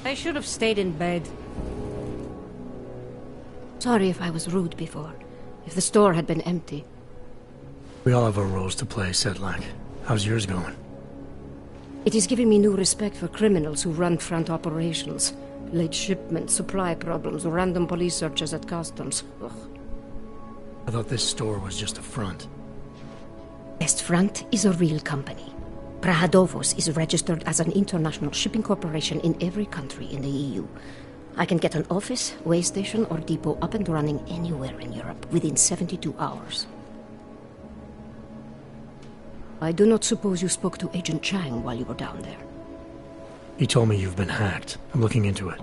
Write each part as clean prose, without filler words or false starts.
I should have stayed in bed. Sorry if I was rude before. If the store had been empty. We all have our roles to play, L.A.W. How's yours going? It is giving me new respect for criminals who run front operations. Late shipments, supply problems, random police searches at customs. Ugh. I thought this store was just a front. Best Front is a real company. Prahadovos is registered as an international shipping corporation in every country in the EU. I can get an office, way station, or depot up and running anywhere in Europe within 72 hours. I do not suppose you spoke to Agent Chang while you were down there. He told me you've been hacked. I'm looking into it.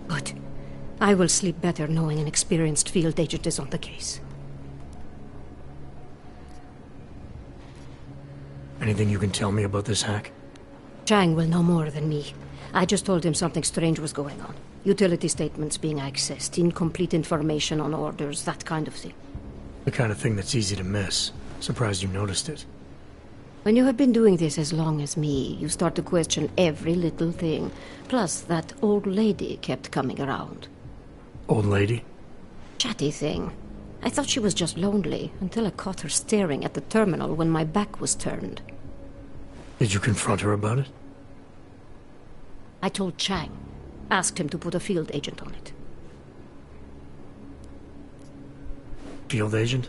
Good. I will sleep better knowing an experienced field agent is on the case. Anything you can tell me about this hack? Chang will know more than me. I just told him something strange was going on. Utility statements being accessed, incomplete information on orders, that kind of thing. The kind of thing that's easy to miss. Surprised you noticed it. When you have been doing this as long as me, you start to question every little thing. Plus, that old lady kept coming around. Old lady? Chatty thing. I thought she was just lonely, until I caught her staring at the terminal when my back was turned. Did you confront her about it? I told Chang. Asked him to put a field agent on it. Field agent?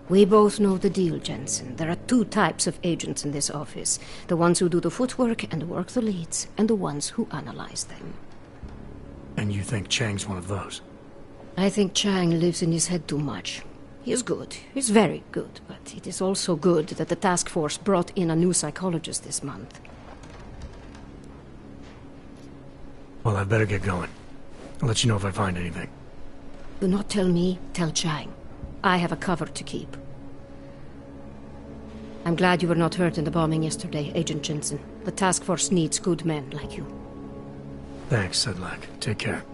We both know the deal, Jensen. There are two types of agents in this office. The ones who do the footwork and work the leads, and the ones who analyze them. And you think Chang's one of those? I think Chang lives in his head too much. He is good. He's very good. But it is also good that the task force brought in a new psychologist this month. Well, I better get going. I'll let you know if I find anything. Do not tell me, tell Chang. I have a cover to keep. I'm glad you were not hurt in the bombing yesterday, Agent Jensen. The task force needs good men like you. Thanks, L.A.W. Take care.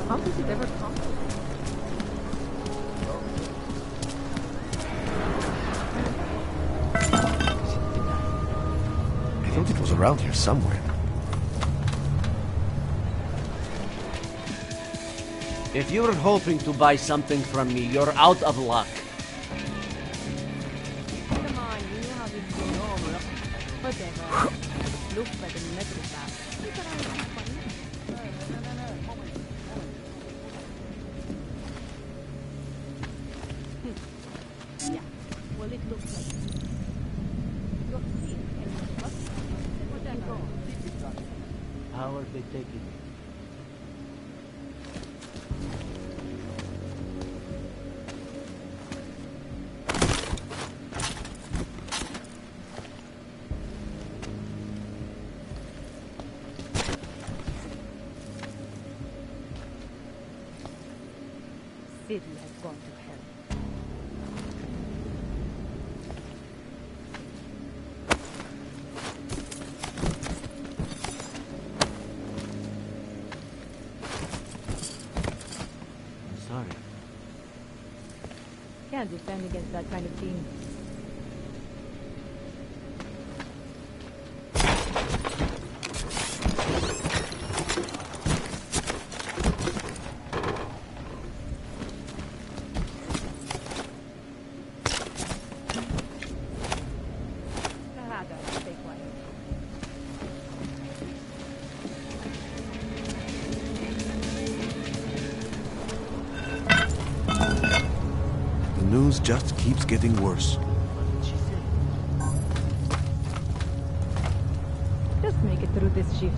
How does it ever come? I thought it was around here somewhere. If you're hoping to buy something from me, you're out of luck. Come on, you know how this is going on. Whatever. Looks like a negative back. Yeah, well it looks like you're clean. Whatever. How are they taking it? City has gone to hell. I'm sorry. Can't defend against that kind of team. Stay quiet. The news just keeps getting worse. Just make it through this shift.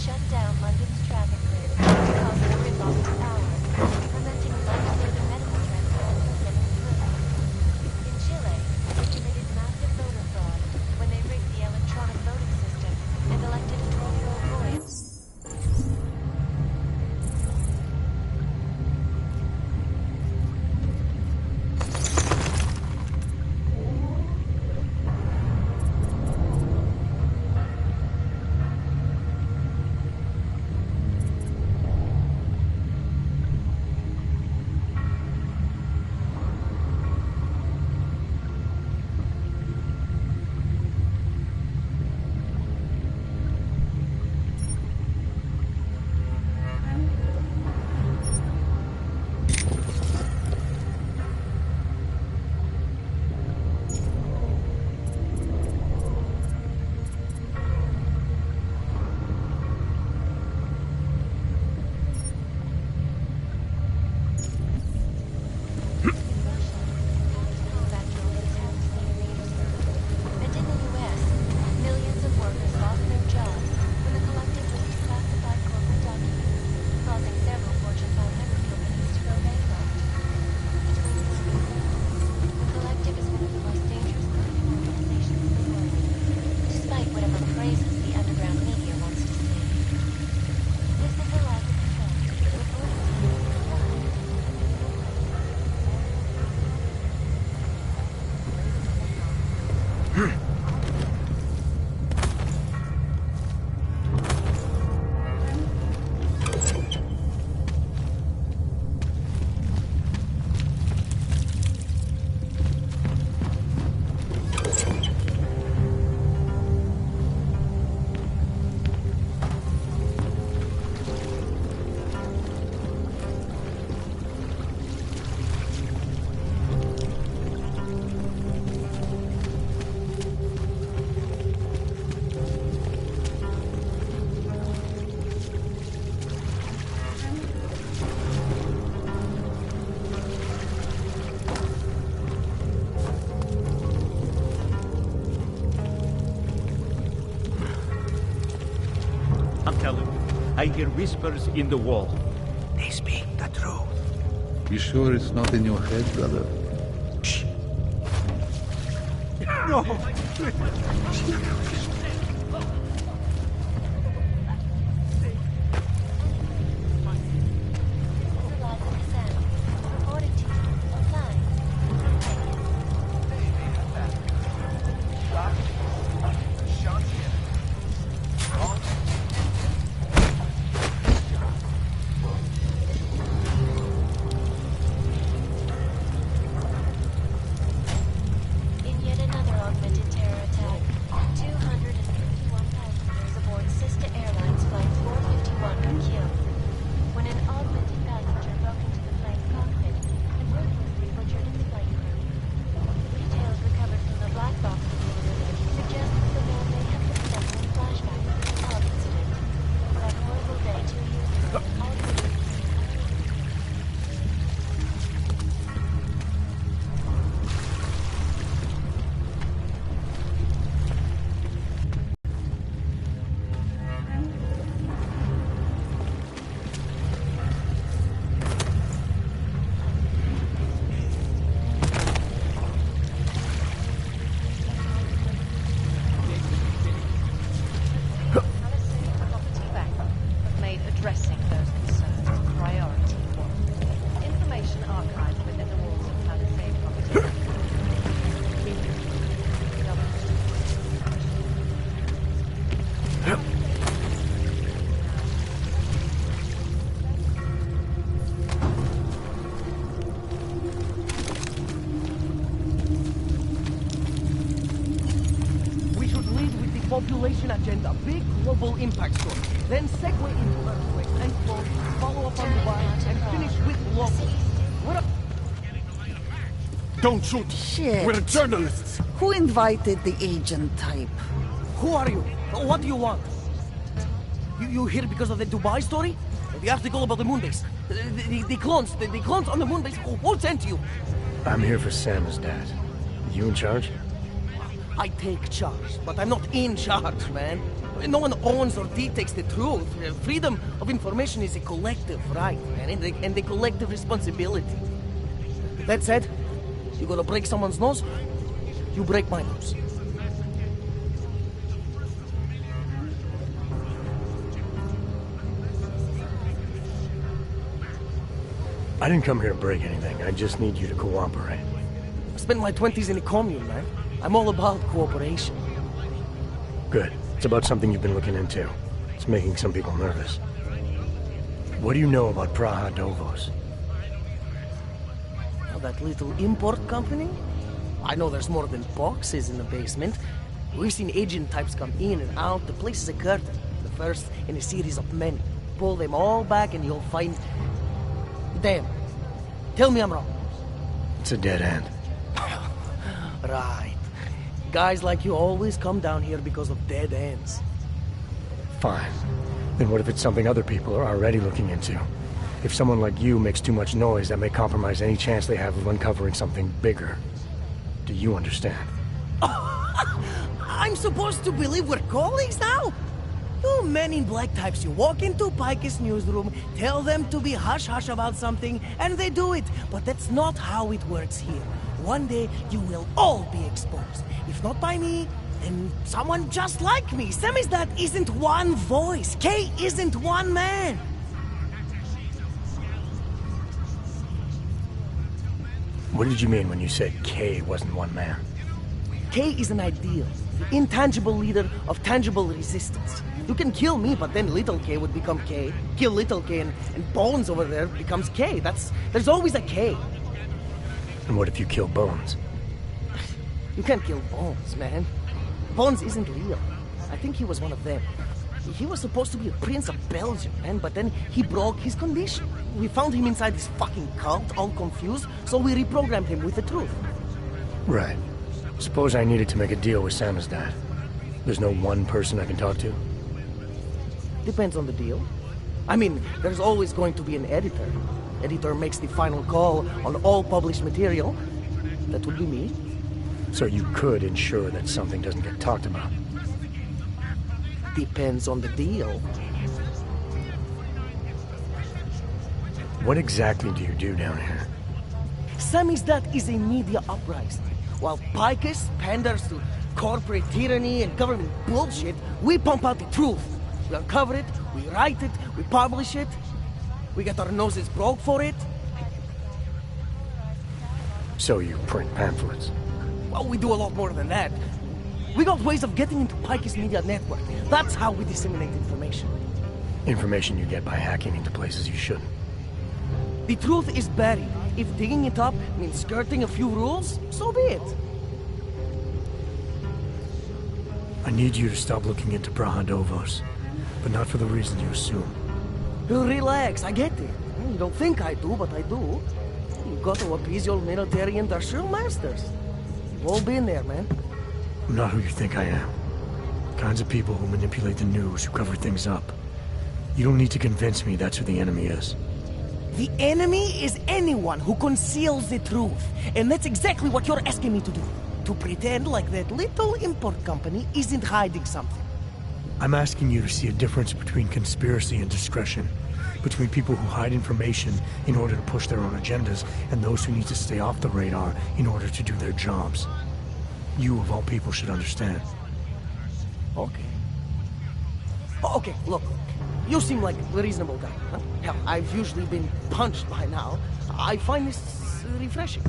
shut down London's traffic grid, causing a gridlock for hours, preventing life-saving medical transport from getting through. In Chile, they committed massive voter fraud when they rigged the electronic voting system and elected a 12-year-old boy. I hear whispers in the wall. They speak the truth. You sure it's not in your head, brother? Shh. No! Population agenda, big global impact story. Then segue into earthquakes and floods, follow up on Dubai, and finish with local. What up? Don't shoot! Shit. We're journalists! Who invited the agent type? Who are you? What do you want? You here because of the Dubai story? The article about the moon base? The clones on the moon base? Who sent you? I'm here for Sam's dad. You in charge? I take charge, but I'm not in charge, man. No one owns or dictates the truth. Freedom of information is a collective right, man, and a collective responsibility. That said, you gonna break someone's nose, you break my nose. I didn't come here to break anything. I just need you to cooperate. I spent my 20s in a commune, man. I'm all about cooperation. Good. It's about something you've been looking into. It's making some people nervous. What do you know about L.A.W? Oh, that little import company? I know there's more than boxes in the basement. We've seen agent types come in and out. The place is a curtain. The first in a series of many. Pull them all back and you'll find... Damn. Tell me I'm wrong. It's a dead end. Right. Guys like you always come down here because of dead ends. Fine. Then what if it's something other people are already looking into? If someone like you makes too much noise, that may compromise any chance they have of uncovering something bigger. Do you understand? I'm supposed to believe we're colleagues now? You men in black types, you walk into Pike's newsroom, tell them to be hush-hush about something, and they do it. But that's not how it works here. One day, you will all be exposed. If not by me, then someone just like me. Samizdat isn't one voice. K isn't one man. What did you mean when you said K wasn't one man? K is an ideal, the intangible leader of tangible resistance. You can kill me, but then little K would become K. Kill little K and Bones over there becomes K. There's always a K. And what if you kill Bones? You can't kill Bones, man. Bones isn't real. I think he was one of them. He was supposed to be a prince of Belgium, man, but then he broke his condition. We found him inside this fucking cult, all confused, so we reprogrammed him with the truth. Right. Suppose I needed to make a deal with Samizdat. There's no one person I can talk to? Depends on the deal. I mean, there's always going to be an editor. Editor makes the final call on all published material. That would be me. So you could ensure that something doesn't get talked about? Depends on the deal. What exactly do you do down here? Samizdat is a media uprising. While Picus panders to corporate tyranny and government bullshit, we pump out the truth. We uncover it, we write it, we publish it. We get our noses broke for it. So you print pamphlets? Well, we do a lot more than that. We got ways of getting into Picus media network. That's how we disseminate information. Information you get by hacking into places you shouldn't. The truth is buried. If digging it up means skirting a few rules, so be it. I need you to stop looking into L.A.W, but not for the reason you assume. Relax, I get it. You don't think I do, but I do. You got to appease your military and industrial masters. You've all been there, man. I'm not who you think I am. The kinds of people who manipulate the news, who cover things up. You don't need to convince me that's who the enemy is. The enemy is anyone who conceals the truth. And that's exactly what you're asking me to do. To pretend like that little import company isn't hiding something. I'm asking you to see a difference between conspiracy and discretion. Between people who hide information in order to push their own agendas, and those who need to stay off the radar in order to do their jobs. You, of all people, should understand. Okay. Okay, look. You seem like a reasonable guy. Huh? Hell, I've usually been punched by now. I find this refreshing.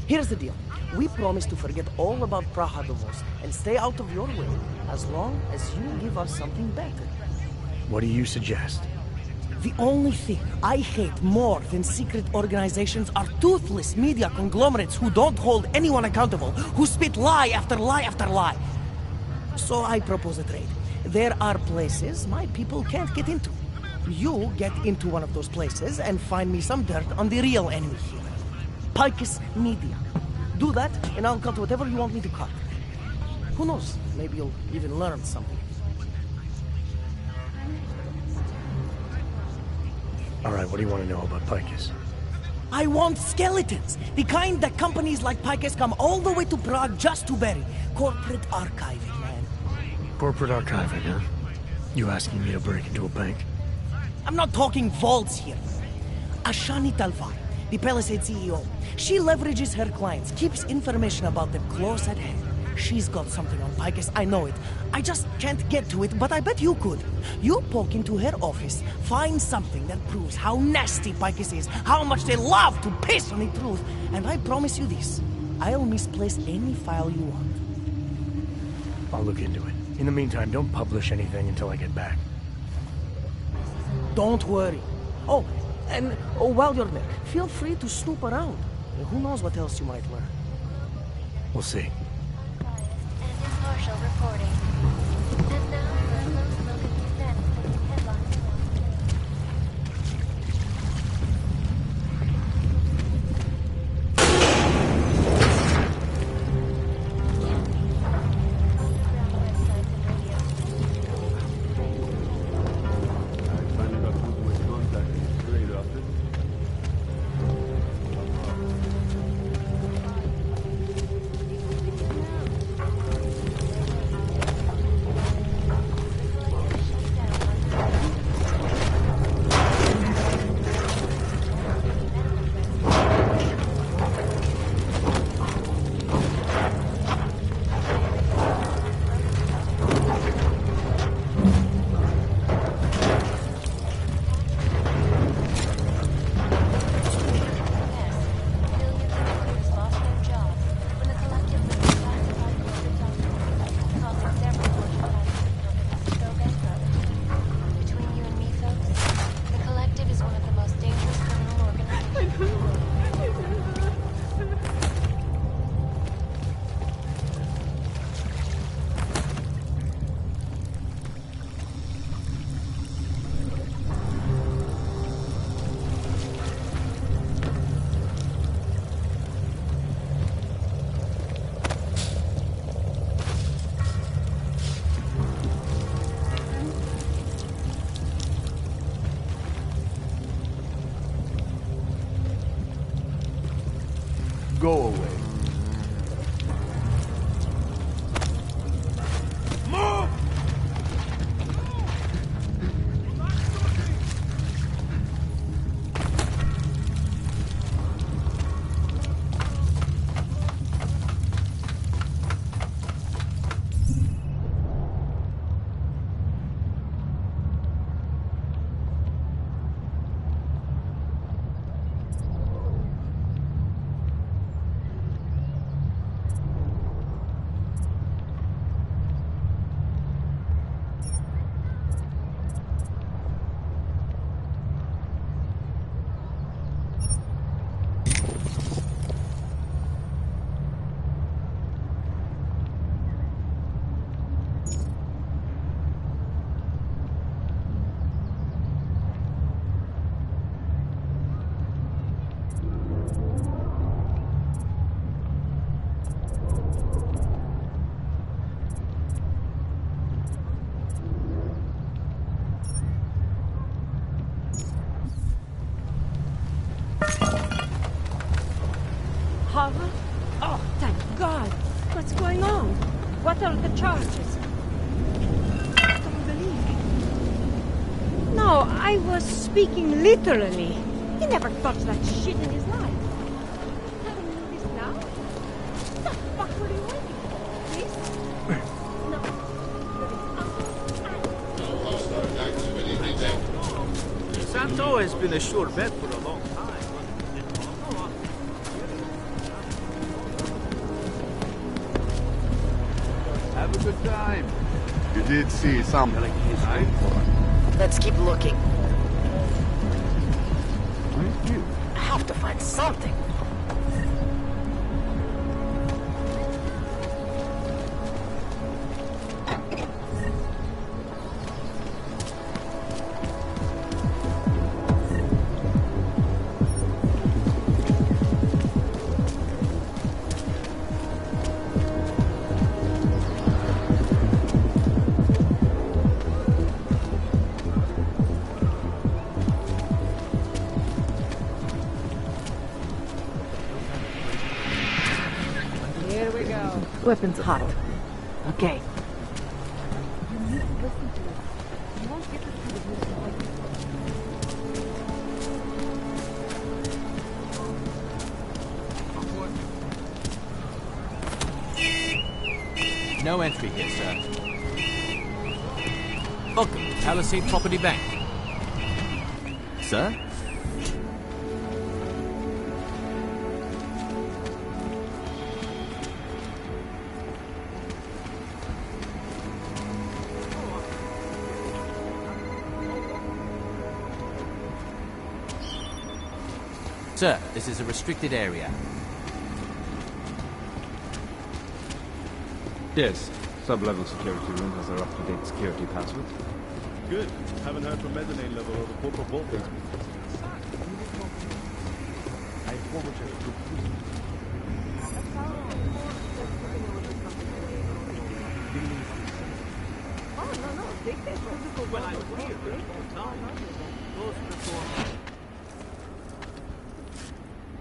Here's the deal. We promise to forget all about L.A.W and stay out of your way as long as you give us something better. What do you suggest? The only thing I hate more than secret organizations are toothless media conglomerates who don't hold anyone accountable, who spit lie after lie after lie. So I propose a trade. There are places my people can't get into. You get into one of those places and find me some dirt on the real enemy here. Picus Media. Do that, and I'll cut whatever you want me to cut. Who knows? Maybe you'll even learn something. Alright, what do you want to know about Picus? I want skeletons! The kind that companies like Picus come all the way to Prague just to bury. Corporate archiving, man. Corporate archiving, huh? You asking me to break into a bank? I'm not talking vaults here. Ashani Talvar, the Palisade CEO. She leverages her clients, keeps information about them close at hand. She's got something on Picus, I know it. I just can't get to it, but I bet you could. You poke into her office, find something that proves how nasty Picus is, how much they love to piss on the truth, and I promise you this, I'll misplace any file you want. I'll look into it. In the meantime, don't publish anything until I get back. Don't worry. Oh, and while you're there, feel free to snoop around. Who knows what else you might learn. We'll see. And impartial reporting. And now for a close look at the events making headlines around today. Underground websites and radio I finally got through to his contact in his trade office. Go away. Hava? Oh, thank God! What's going on? What are the charges? I don't believe it. No, I was speaking literally. He never touched that shit in his life. Haven't you this now? What the fuck were you waiting for? This? No. Santo has been a sure bet for a long time. Have a good time. You did see something, right? Let's keep looking. Thank you. I have to find something. Here we go. Weapons hot. Okay. No entry here, sir. Welcome to Palisade Property Bank. Sir? Sir, this is a restricted area. Yes. Sub-level security room has our up-to-date security password. Good. Haven't heard from mezzanine level or the corporate vault basement.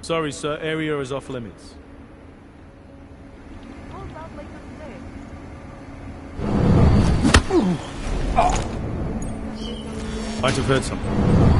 Sorry, sir. Area is off limits. Might have heard something.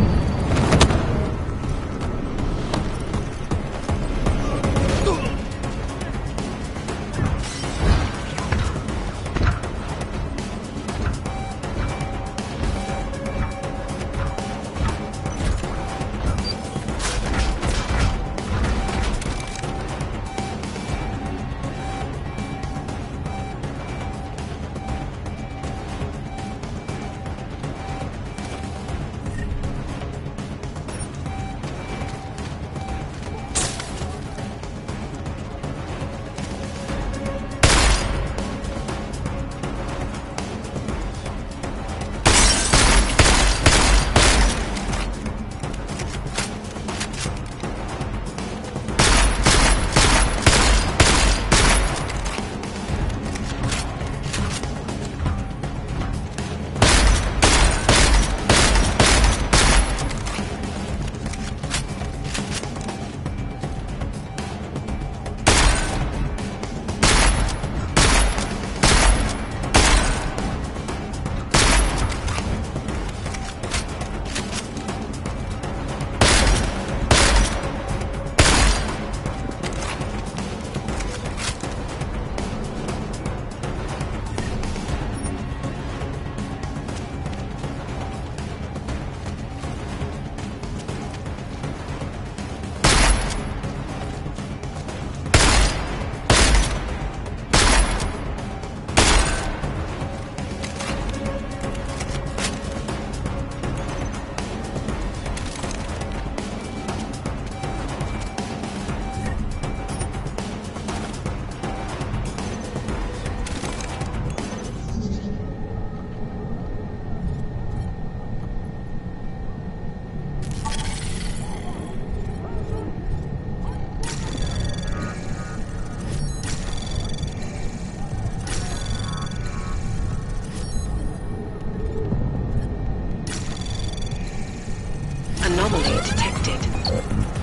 Anomaly detected.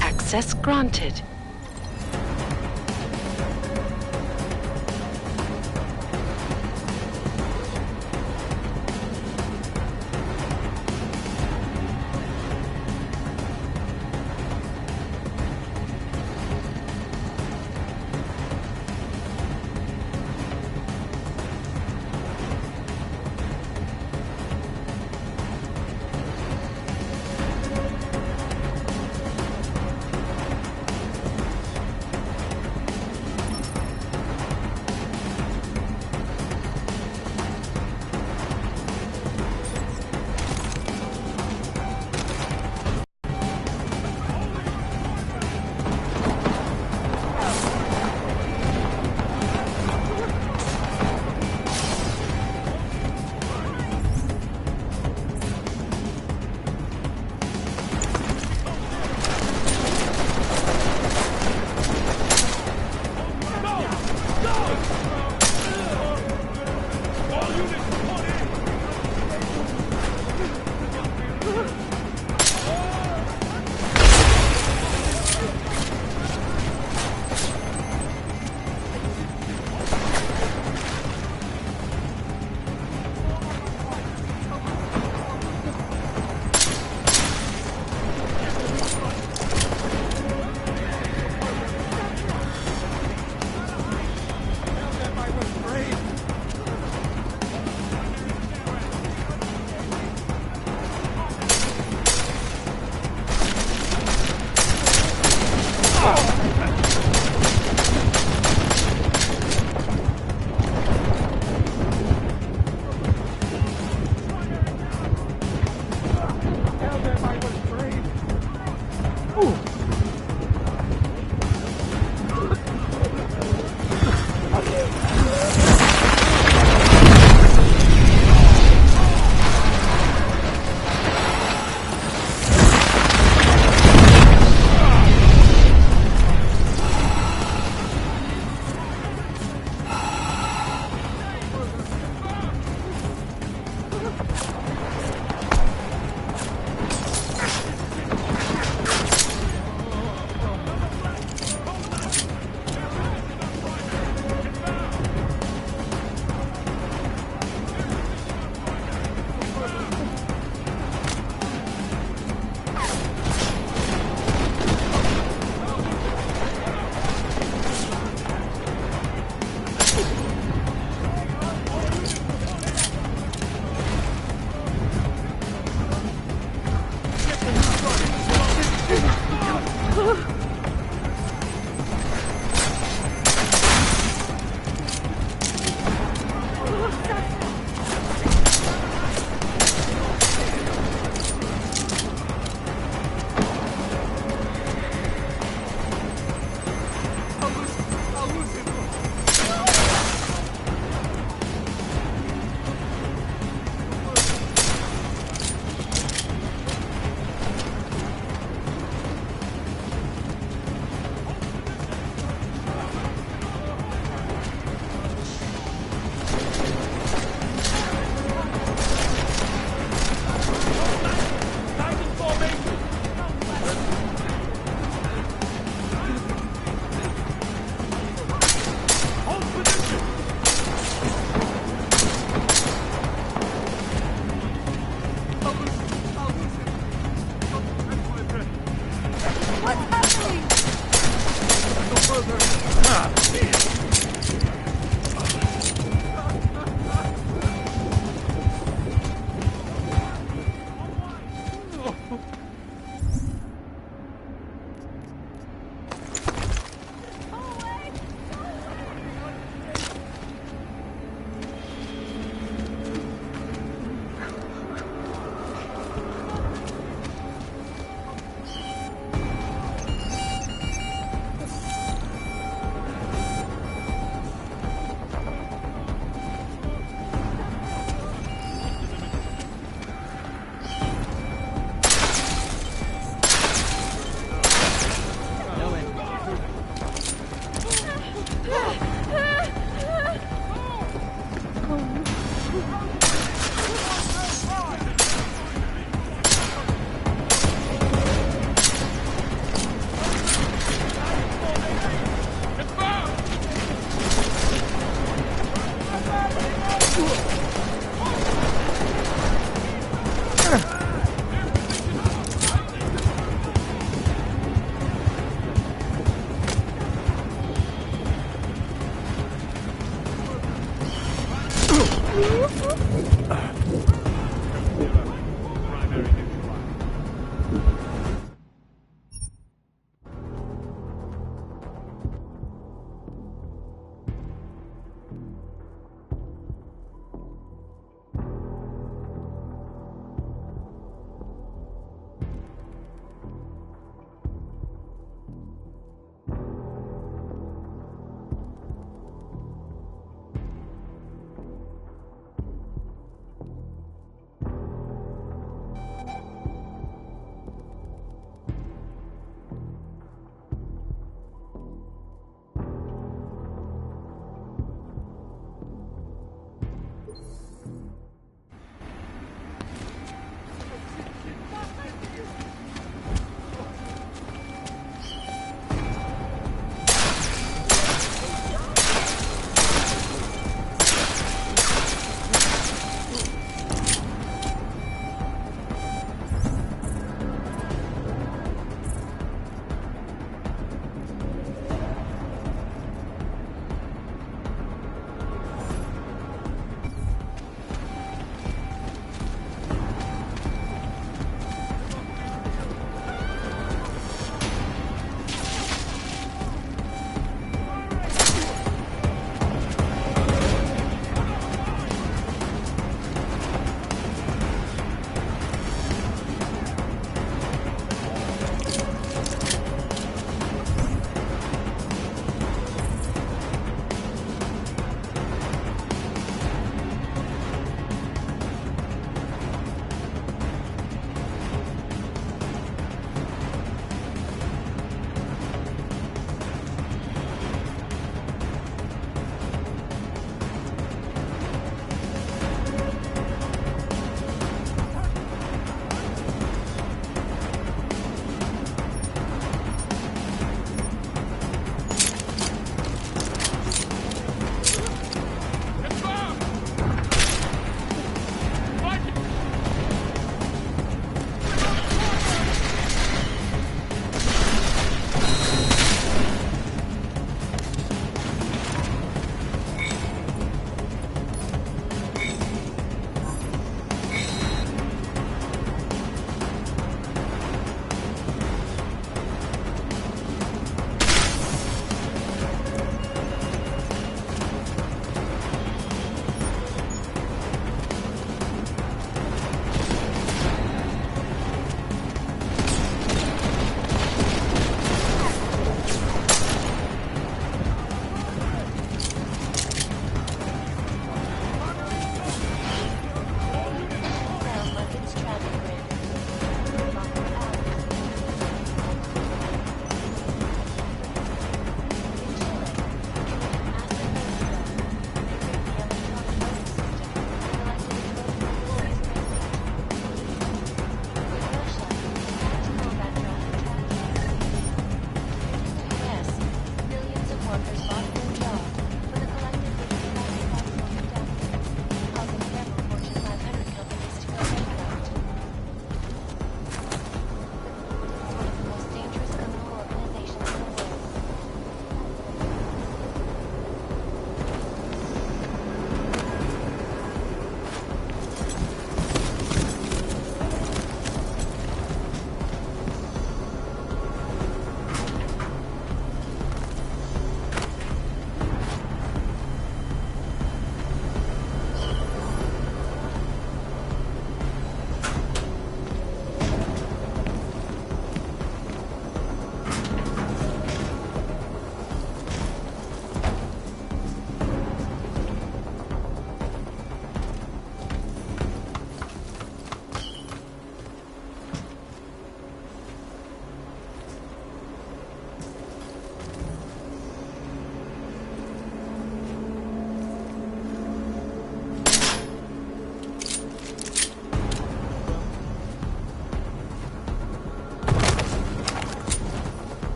Access granted.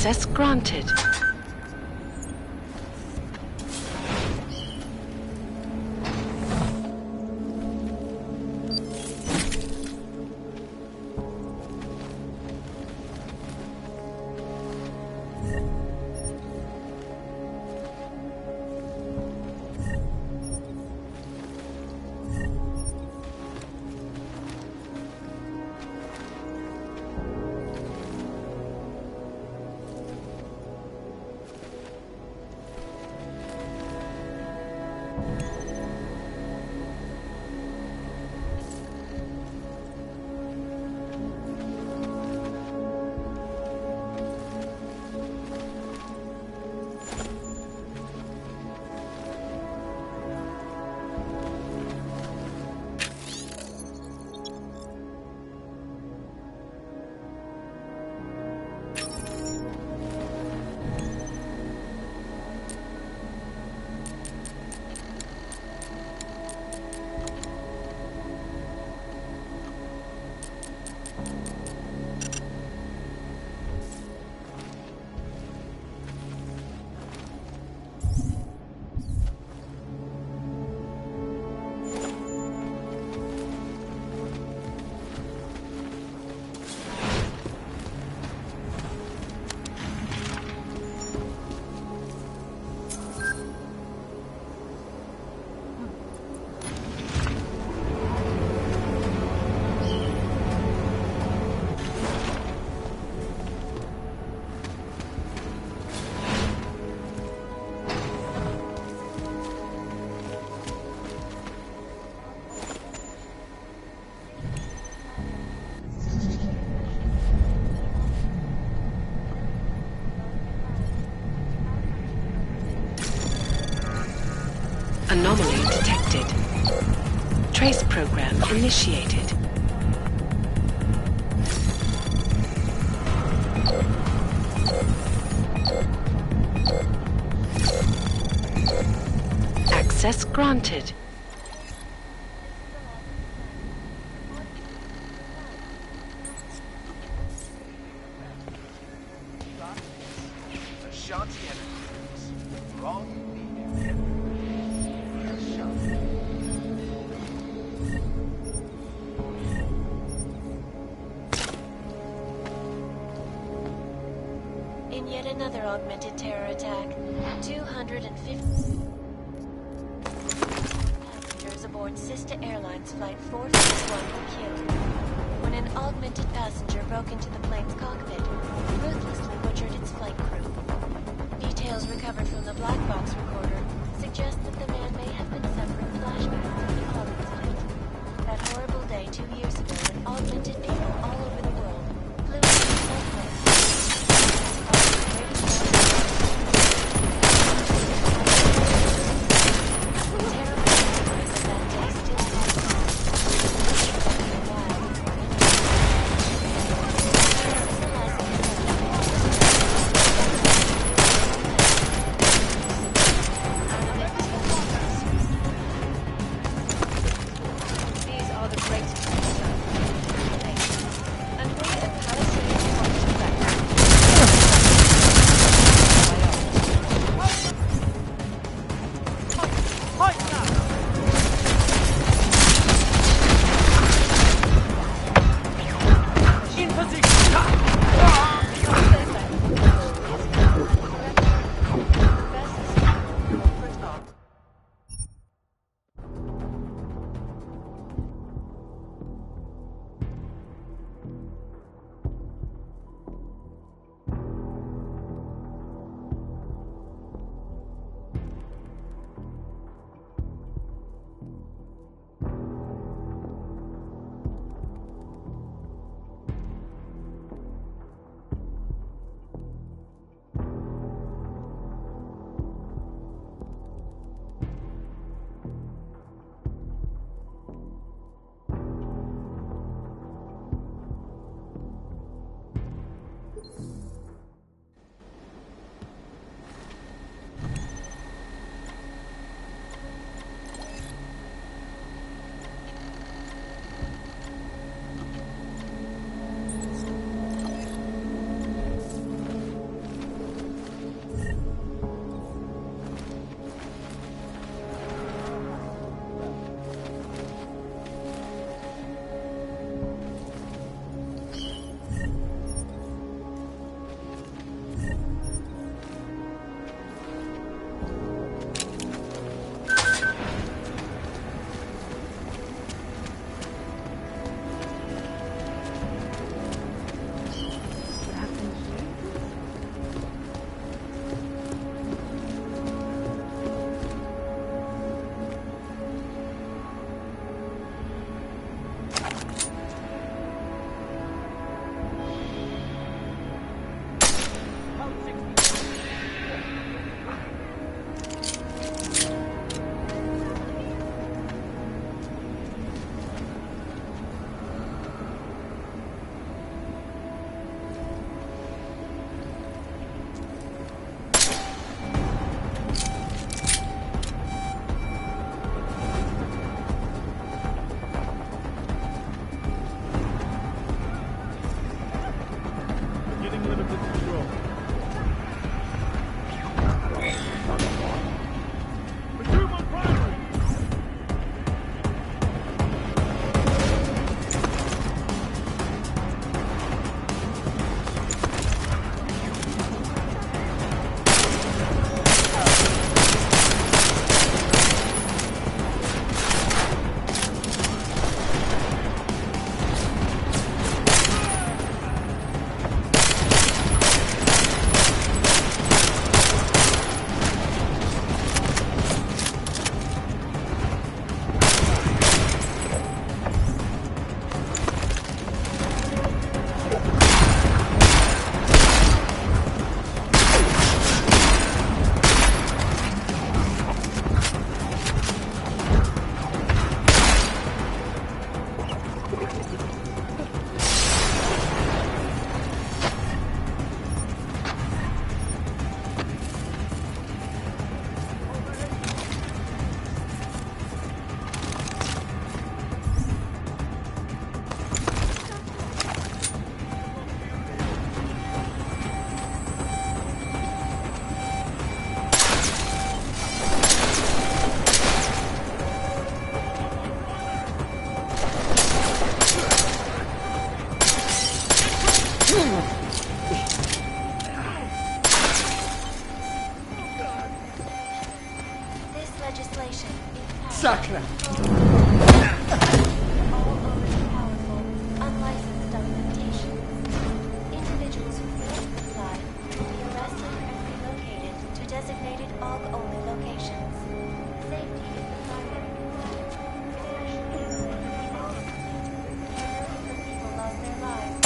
Access granted. Anomaly detected. Trace program initiated. Access granted. In yet another augmented terror attack, 250 passengers aboard Sista Airlines Flight 431 were killed when an augmented passenger broke into the plane's cockpit and ruthlessly butchered its flight crew. Details recovered from the black box recorder suggest that the man may have been suffering flashbacks of the Autumn incident. That horrible day 2 years ago when augmented people all over the world flew into the same place. information is Sacra! all over the powerful, unlicensed documentation. Individuals who fail to comply will be arrested and relocated to designated AUG-only locations. Safety is the primary concern, especially in the millions of people lost their lives.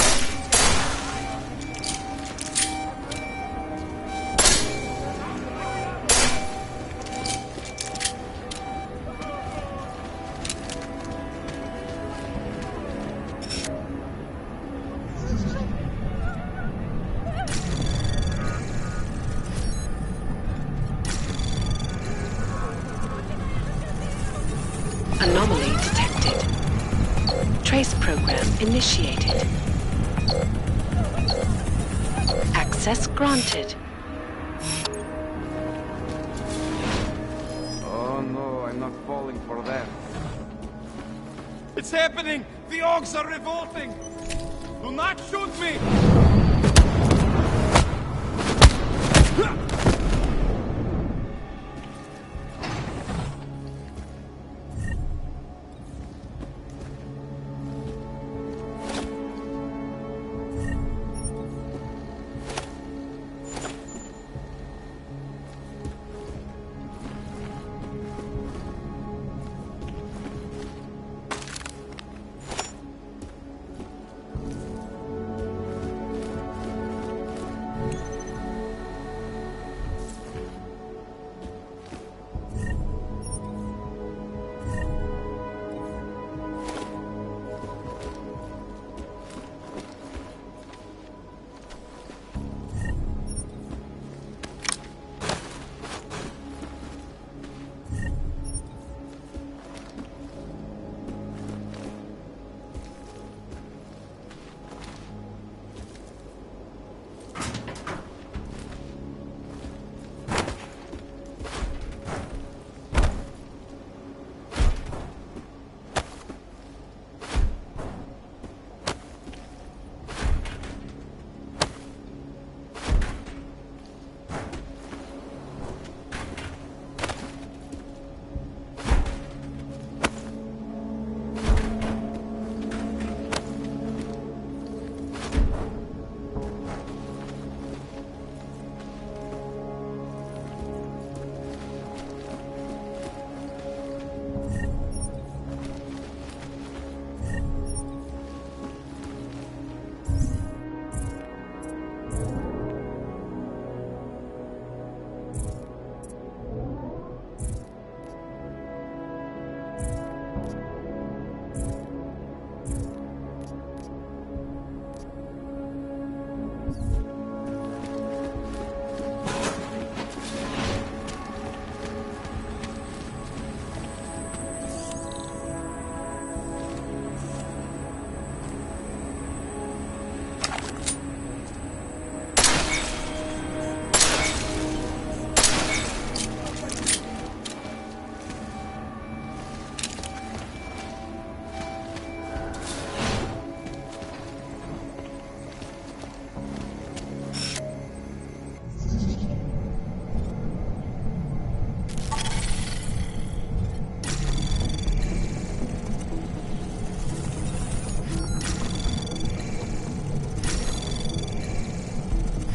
Anomaly detected. Trace program initiated. Access granted. Oh no, I'm not falling for that. It's happening! The Augs are revolting! Do not shoot me!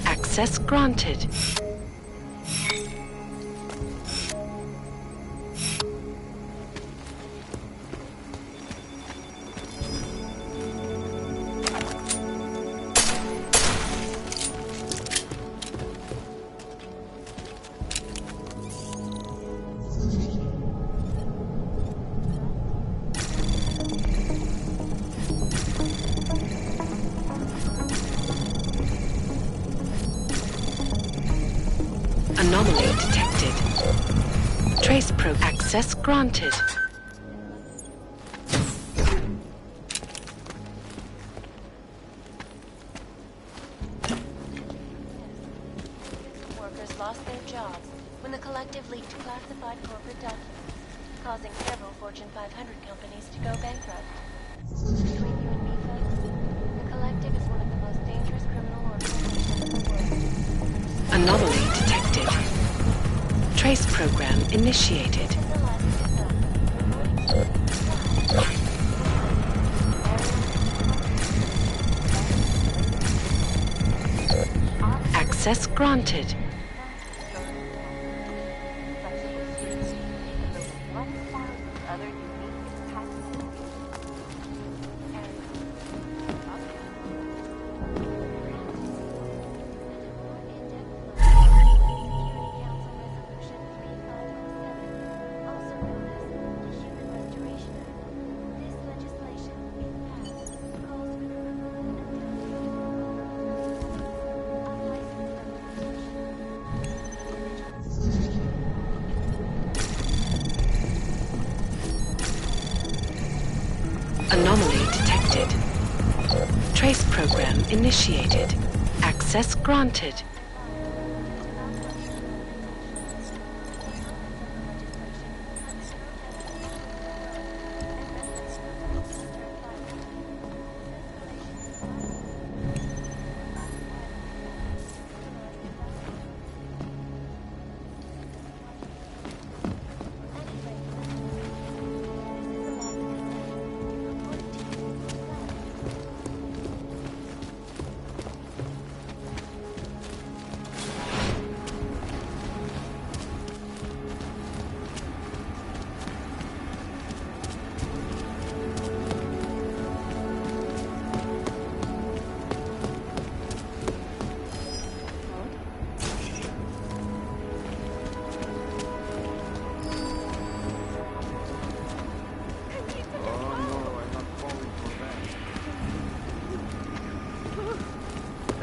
Access granted. Anomaly detected. Trace probe access granted. Workers lost their jobs when the collective leaked classified corporate documents, causing several Fortune 500 companies to go bankrupt. Between you and me, folks, the collective is one of the most dangerous criminal organizations in the world. Anomaly detected. Trace program initiated. This is the last Access granted. Anomaly detected. Trace program initiated. Access granted.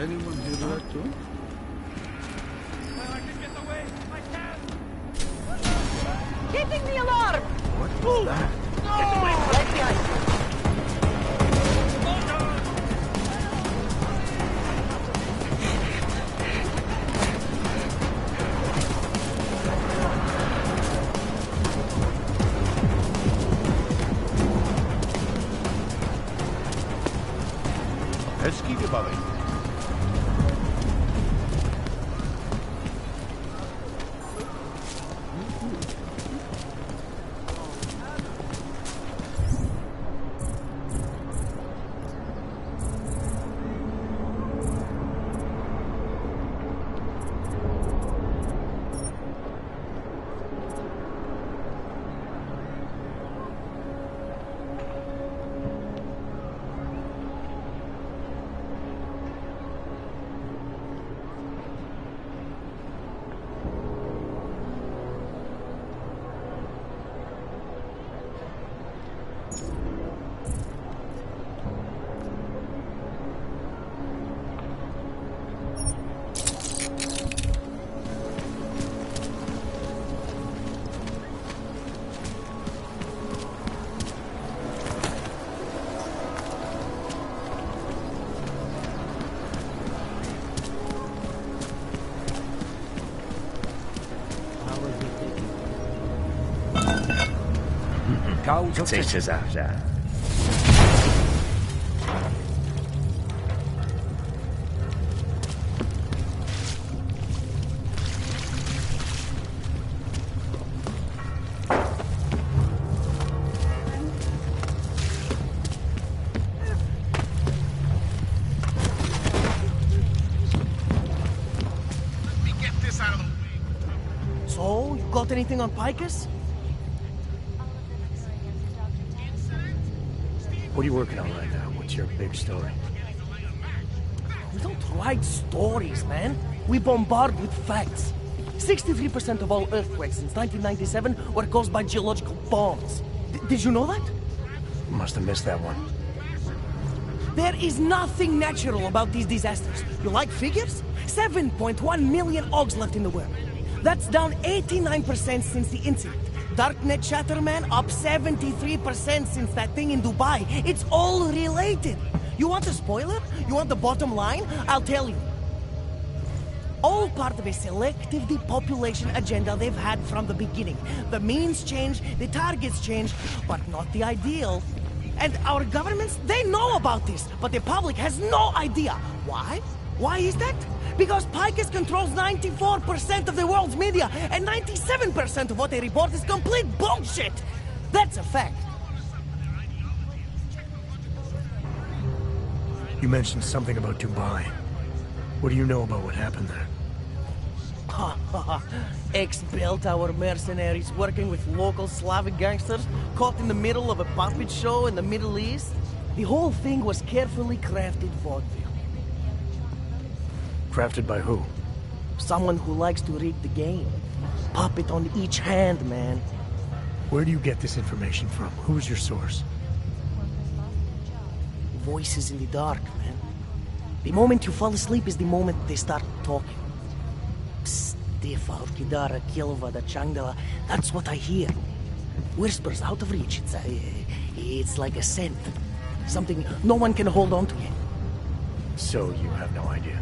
Anyone hear that too? Hitting the alarm! What was that? Get away! Right behind you! Hezký vybavení. Potatoes after. So, you got anything on Picus? What are you working on right now? What's your big story? We don't write stories, man. We bombard with facts. 63% of all earthquakes since 1997 were caused by geological bombs. Did you know that? Must have missed that one. There is nothing natural about these disasters. You like figures? 7.1 million Oggs left in the world. That's down 89% since the incident. Darknet chatter, man, up 73% since that thing in Dubai. It's all related. You want a spoiler? You want the bottom line? I'll tell you. All part of a selective depopulation agenda they've had from the beginning. The means change, the targets change, but not the ideal. And our governments, they know about this, but the public has no idea. Why? Why is that? Because Picus controls 94% of the world's media, and 97% of what they report is complete bullshit! That's a fact. You mentioned something about Dubai. What do you know about what happened there? Ex-bell tower mercenaries working with local Slavic gangsters caught in the middle of a puppet show in the Middle East. The whole thing was carefully crafted vaudeville. Crafted by who? Someone who likes to rig the game. Puppet on each hand, man. Where do you get this information from? Who is your source? Voices in the dark, man. The moment you fall asleep is the moment they start talking. Stiff Alkidara Kilvada Changdala, that's what I hear. Whispers out of reach. It's like a scent. Something no one can hold on to yet. So you have no idea?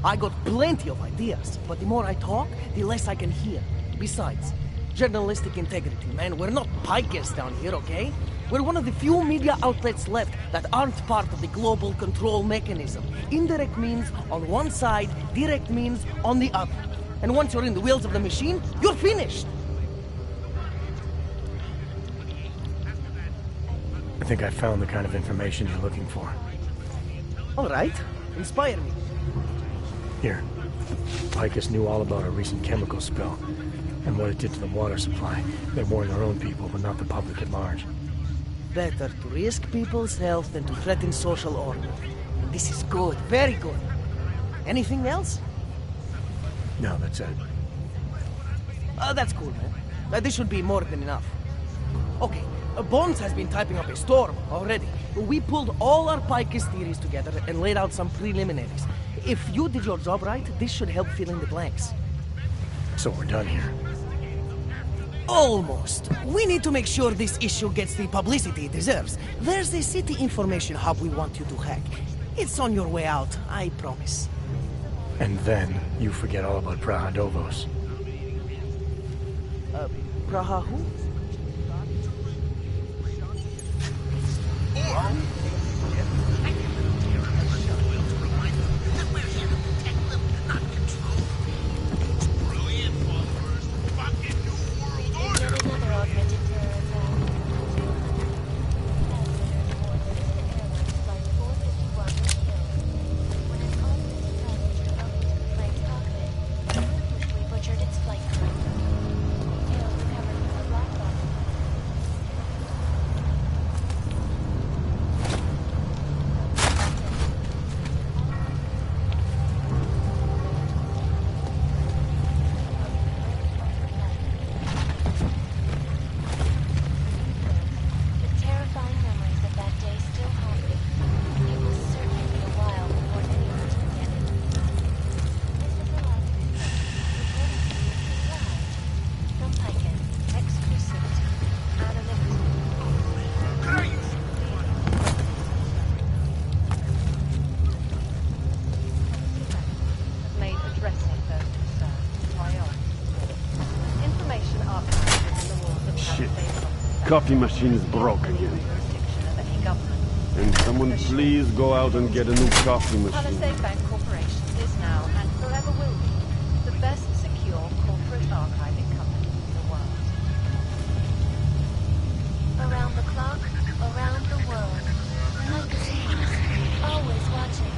I got plenty of ideas, but the more I talk, the less I can hear. Besides, journalistic integrity, man. We're not pikers down here, okay? We're one of the few media outlets left that aren't part of the global control mechanism. Indirect means on one side, direct means on the other. And once you're in the wheels of the machine, you're finished! I think I found the kind of information you're looking for. All right. Inspire me. Here. Picus knew all about a recent chemical spill and what it did to the water supply. They warned their own people, but not the public at large. Better to risk people's health than to threaten social order. This is good, very good. Anything else? No, that's it. That's cool, man. This should be more than enough. Okay, Bones has been typing up a storm already. We pulled all our Picus theories together and laid out some preliminaries. If you did your job right, this should help fill in the blanks. So we're done here. Almost. We need to make sure this issue gets the publicity it deserves. There's a city information hub we want you to hack. It's on your way out, I promise. And then you forget all about Prahadovos. Praha who? Coffee machine is broke again. And someone please go out and get a new coffee machine. Palisade Bank Corporation is now and forever will be the best secure corporate archiving company in the world. Around the clock, around the world. Magazines, always watching,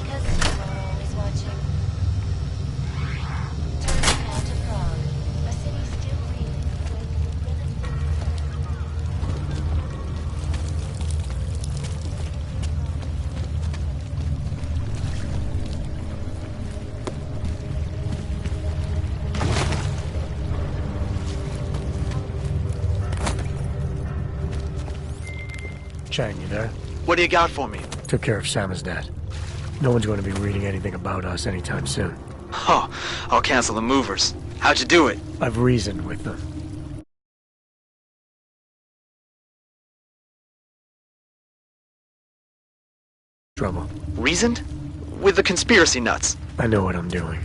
because you are always watching. Turning now to Prague, a city still reeling from the Chang, you there? What do you got for me? Took care of Samizdat. No one's going to be reading anything about us anytime soon. Oh, I'll cancel the movers. How'd you do it? I've reasoned with them. Trouble. Reasoned? With the conspiracy nuts. I know what I'm doing.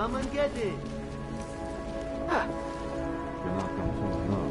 Come and get it. You're not come soon enough.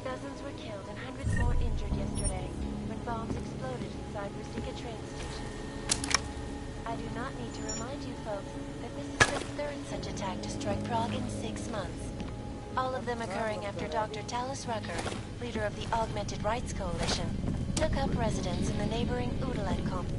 Dozens were killed and hundreds more injured yesterday when bombs exploded inside Rustica train station. I do not need to remind you folks that this is the third such attack to strike Prague in 6 months. All of them occurring after Dr. Talis Rucker, leader of the Augmented Rights Coalition, took up residence in the neighboring L.A.W complex.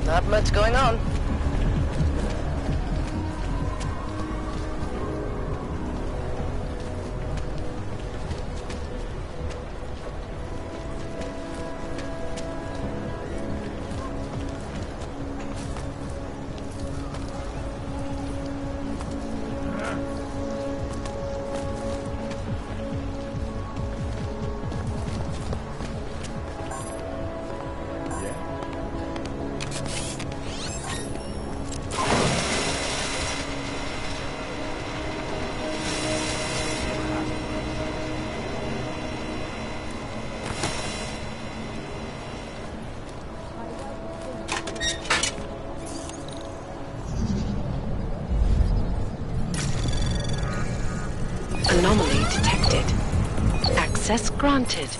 Not much going on. Anomaly detected. Access granted.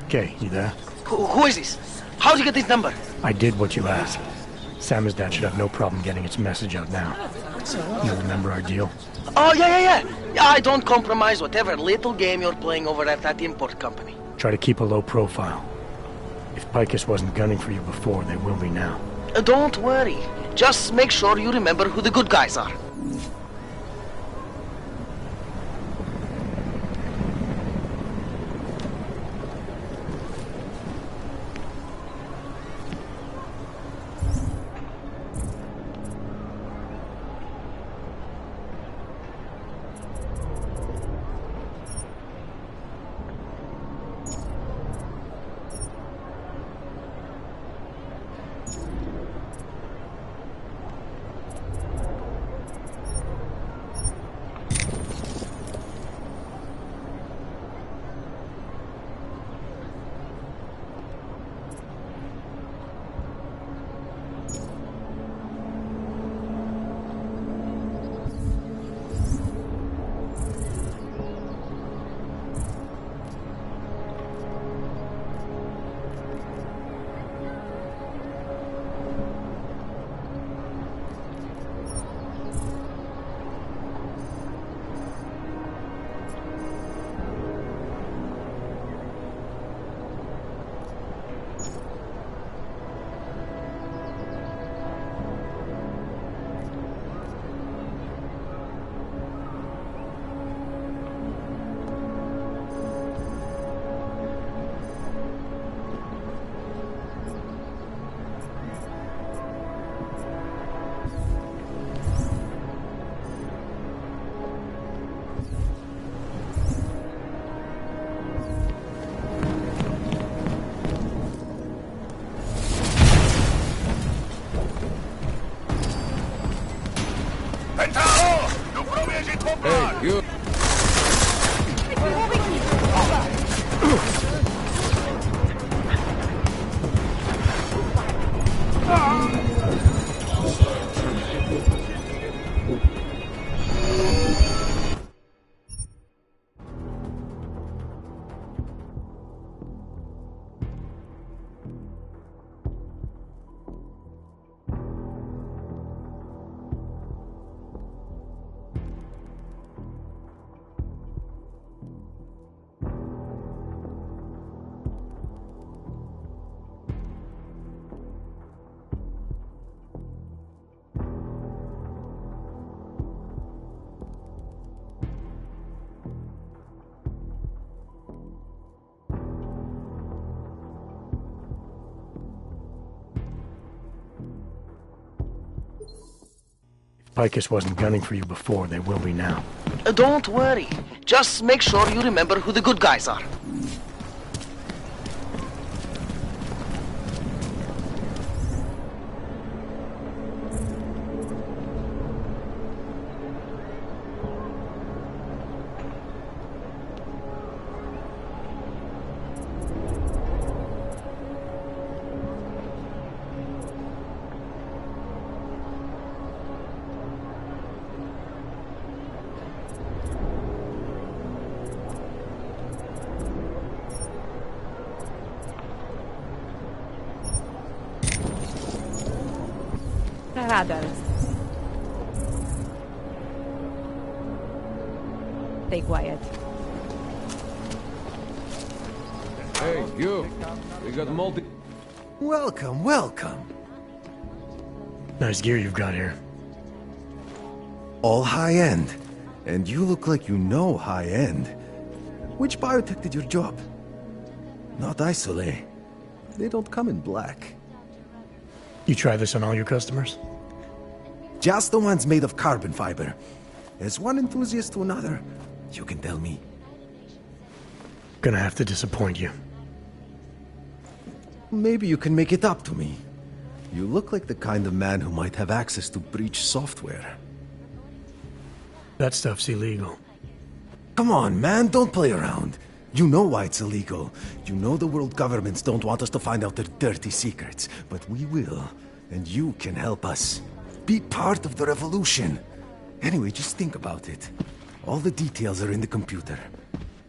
Okay, you there? Who is this? How'd you get this number? I did what you asked. Samizdat should have no problem getting its message out now. You remember our deal? Oh, yeah. I don't compromise whatever little game you're playing over at that import company. Try to keep a low profile. If Picus wasn't gunning for you before, they will be now. Don't worry. Just make sure you remember who the good guys are. Picus wasn't gunning for you before, they will be now. Don't worry. Just make sure you remember who the good guys are. Radar. Stay quiet. Hey, you! We got multi... Welcome, welcome. Nice gear you've got here. All high-end. And you look like you know high-end. Which biotech did your job? Not Isolate. They don't come in black. You try this on all your customers? Just the ones made of carbon fiber. As one enthusiast to another, you can tell me. Gonna have to disappoint you. Maybe you can make it up to me. You look like the kind of man who might have access to breach software. That stuff's illegal. Come on, man, don't play around. You know why it's illegal. You know the world governments don't want us to find out their dirty secrets. But we will, and you can help us. Be part of the revolution. Anyway, just think about it. All the details are in the computer.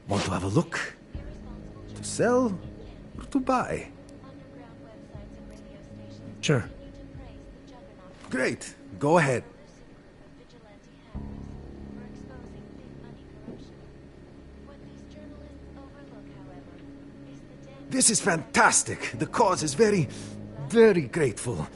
Want to have a look? To sell or to buy? Sure. Great. Go ahead. This is fantastic. The cause is very, very grateful.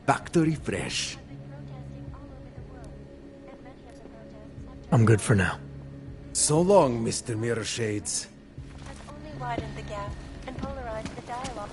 Factory fresh. I'm good for now. So long, Mr. Mirror Shades. Only widened the gap and polarized the dialogue.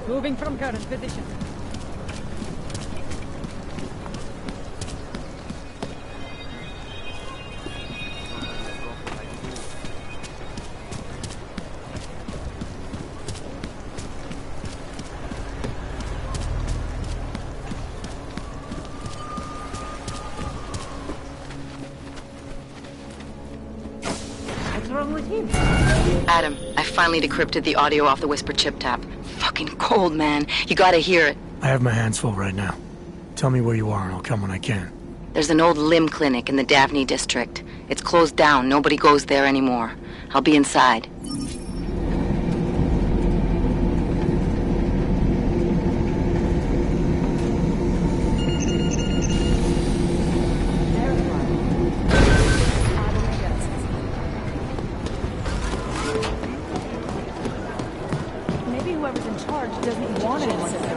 Moving from current position. What's wrong with him? Adam, I finally decrypted the audio off the Whisper chip tap. Fucking cold, man. You gotta hear it. I have my hands full right now. Tell me where you are and I'll come when I can. There's an old limb clinic in the Daphne district. It's closed down. Nobody goes there anymore. I'll be inside. Maybe whoever's in charge doesn't want anyone to know.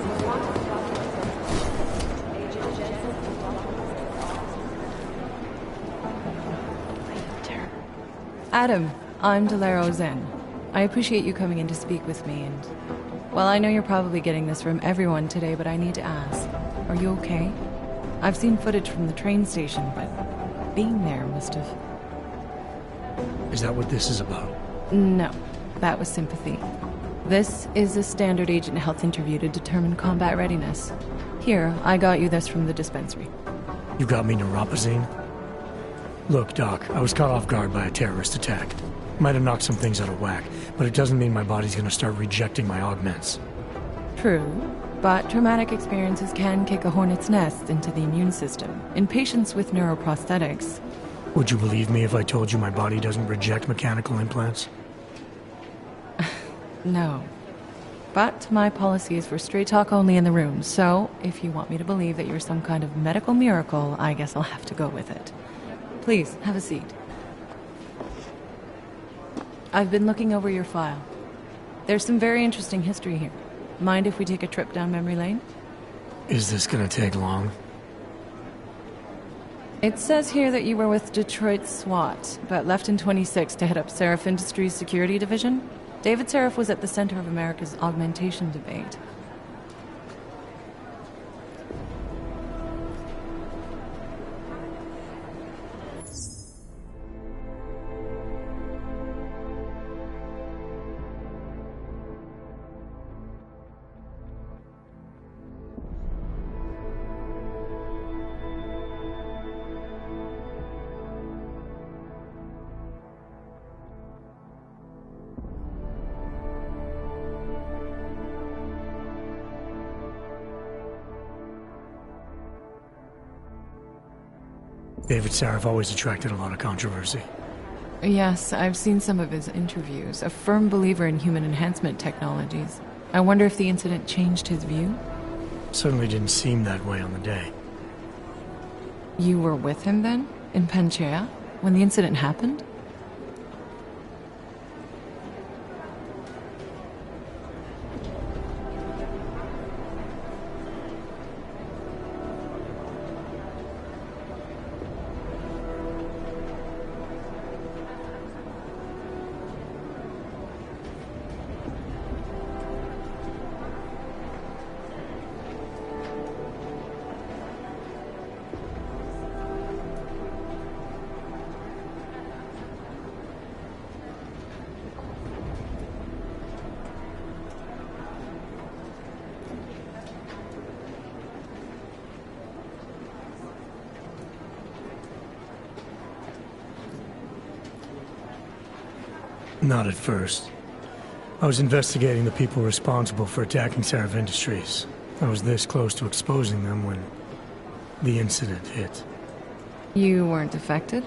Adam, I'm L.A.W. Zen. I appreciate you coming in to speak with me, and... well, I know you're probably getting this from everyone today, but I need to ask. Are you okay? I've seen footage from the train station, but being there must have... Is that what this is about? No, that was sympathy. This is a standard agent health interview to determine combat readiness. Here, I got you this from the dispensary. You got me neuropazine? Look, Doc, I was caught off guard by a terrorist attack. Might have knocked some things out of whack, but it doesn't mean my body's gonna start rejecting my augments. True, but traumatic experiences can kick a hornet's nest into the immune system. In patients with neuroprosthetics... Would you believe me if I told you my body doesn't reject mechanical implants? No. But my policy is for straight talk only in the room, so if you want me to believe that you're some kind of medical miracle, I guess I'll have to go with it. Please, have a seat. I've been looking over your file. There's some very interesting history here. Mind if we take a trip down memory lane? Is this gonna take long? It says here that you were with Detroit SWAT, but left in 26 to head up Seraph Industries' security division. David Seraph was at the center of America's augmentation debate. David Seraph always attracted a lot of controversy. Yes, I've seen some of his interviews. A firm believer in human enhancement technologies. I wonder if the incident changed his view? Certainly didn't seem that way on the day. You were with him then? In Panchea? When the incident happened? Not at first. I was investigating the people responsible for attacking Seraph Industries. I was this close to exposing them when the incident hit. You weren't affected?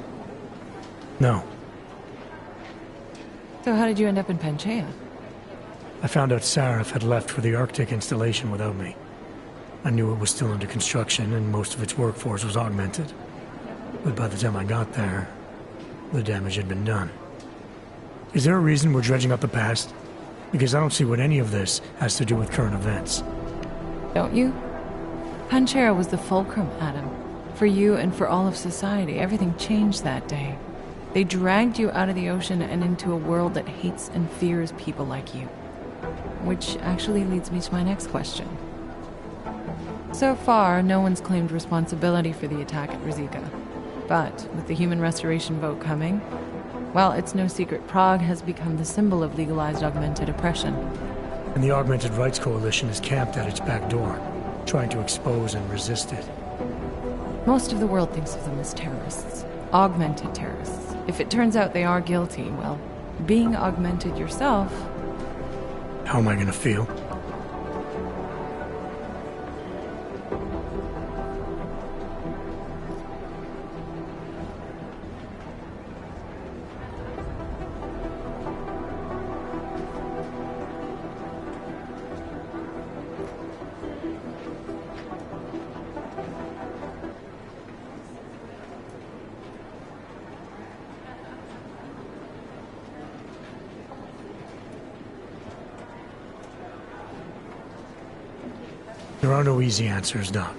No. So how did you end up in Panchea? I found out Seraph had left for the Arctic installation without me. I knew it was still under construction and most of its workforce was augmented. But by the time I got there, the damage had been done. Is there a reason we're dredging up the past? Because I don't see what any of this has to do with current events. Don't you? Panchea was the fulcrum, Adam. For you and for all of society, everything changed that day. They dragged you out of the ocean and into a world that hates and fears people like you. Which actually leads me to my next question. So far, no one's claimed responsibility for the attack at Rizika. But with the human restoration vote coming, well, it's no secret Prague has become the symbol of legalized augmented oppression. And the Augmented Rights Coalition is camped at its back door, trying to expose and resist it. Most of the world thinks of them as terrorists. Augmented terrorists. If it turns out they are guilty, well, being augmented yourself... How am I gonna feel? There are no easy answers, Doc.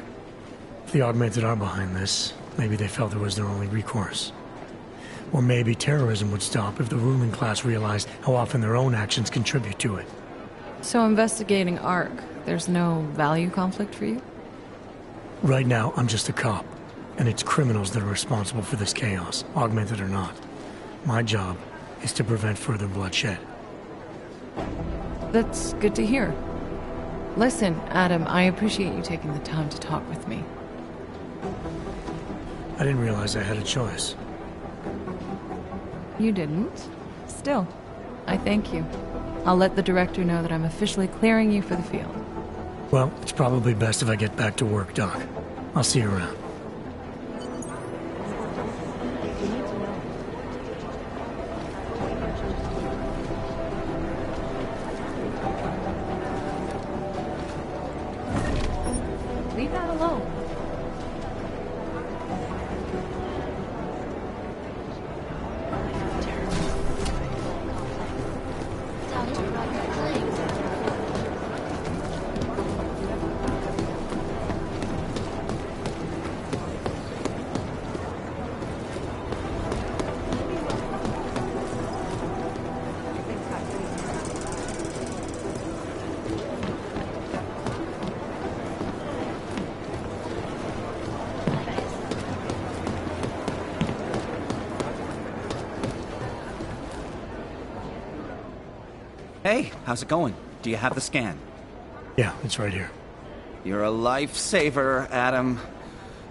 If the Augmented are behind this, maybe they felt it was their only recourse. Or maybe terrorism would stop if the ruling class realized how often their own actions contribute to it. So investigating ARC, there's no value conflict for you? Right now, I'm just a cop, and it's criminals that are responsible for this chaos, Augmented or not. My job is to prevent further bloodshed. That's good to hear. Listen, Adam, I appreciate you taking the time to talk with me. I didn't realize I had a choice. You didn't? Still, I thank you. I'll let the director know that I'm officially clearing you for the field. Well, it's probably best if I get back to work, Doc. I'll see you around. Leave that alone. Hey, how's it going? Do you have the scan? Yeah, it's right here. You're a lifesaver, Adam.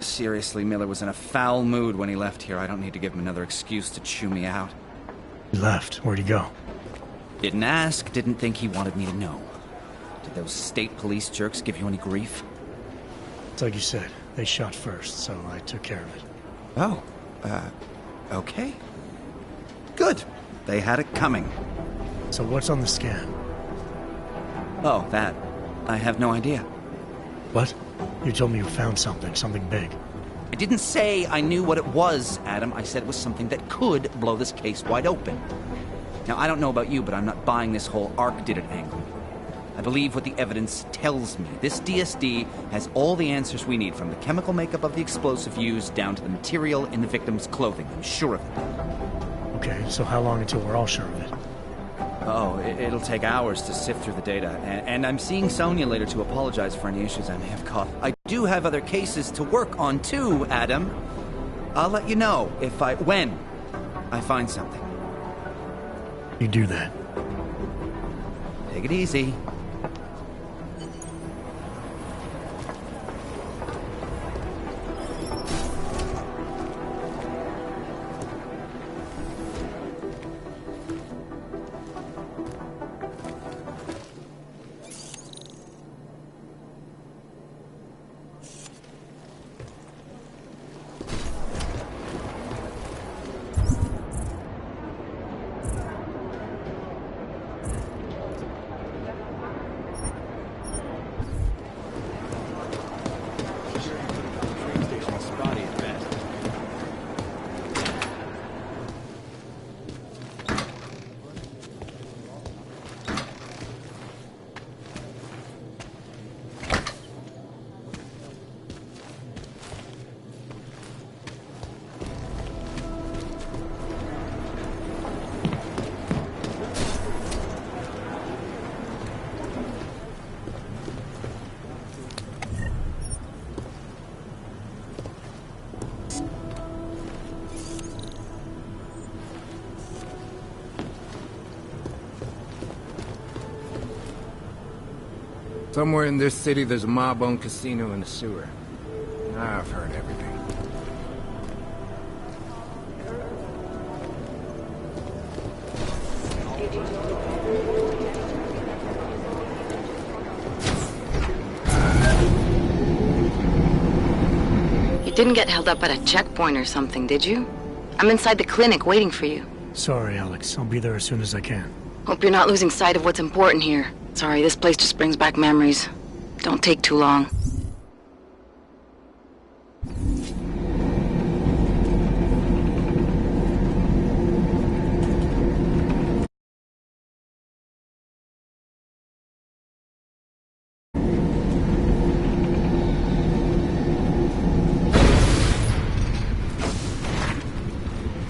Seriously, Miller was in a foul mood when he left here. I don't need to give him another excuse to chew me out. He left. Where'd he go? Didn't ask, didn't think he wanted me to know. Did those state police jerks give you any grief? It's like you said. They shot first, so I took care of it. Oh, okay. Good. They had it coming. So what's on the scan? Oh, that. I have no idea. What? You told me you found something big. I didn't say I knew what it was, Adam. I said it was something that could blow this case wide open. Now, I don't know about you, but I'm not buying this whole ARC did it angle. I believe what the evidence tells me. This DSD has all the answers we need, from the chemical makeup of the explosive used down to the material in the victim's clothing. I'm sure of it. Okay, so how long until we're all sure of it? Oh, it'll take hours to sift through the data, and I'm seeing Sonia later to apologize for any issues I may have caused. I do have other cases to work on too, Adam. I'll let you know when I find something. You do that. Take it easy. Somewhere in this city, there's a mob-owned casino in the sewer. I've heard everything. You didn't get held up at a checkpoint or something, did you? I'm inside the clinic waiting for you. Sorry, Alex. I'll be there as soon as I can. Hope you're not losing sight of what's important here. Sorry, this place just brings back memories. Don't take too long.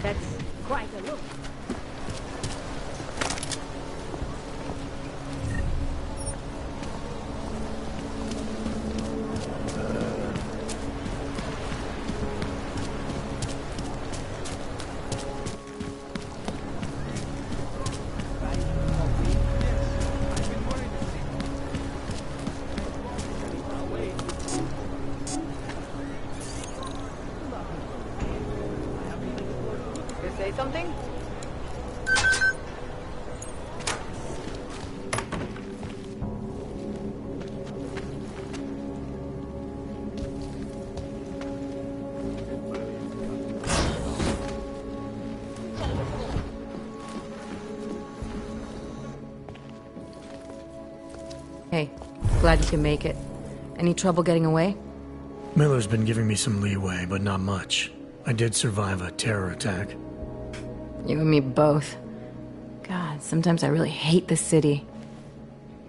That's quite a look. Say something? Hey, glad you can make it. Any trouble getting away? Miller's been giving me some leeway, but not much. I did survive a terror attack. You and me both. God, sometimes I really hate this city.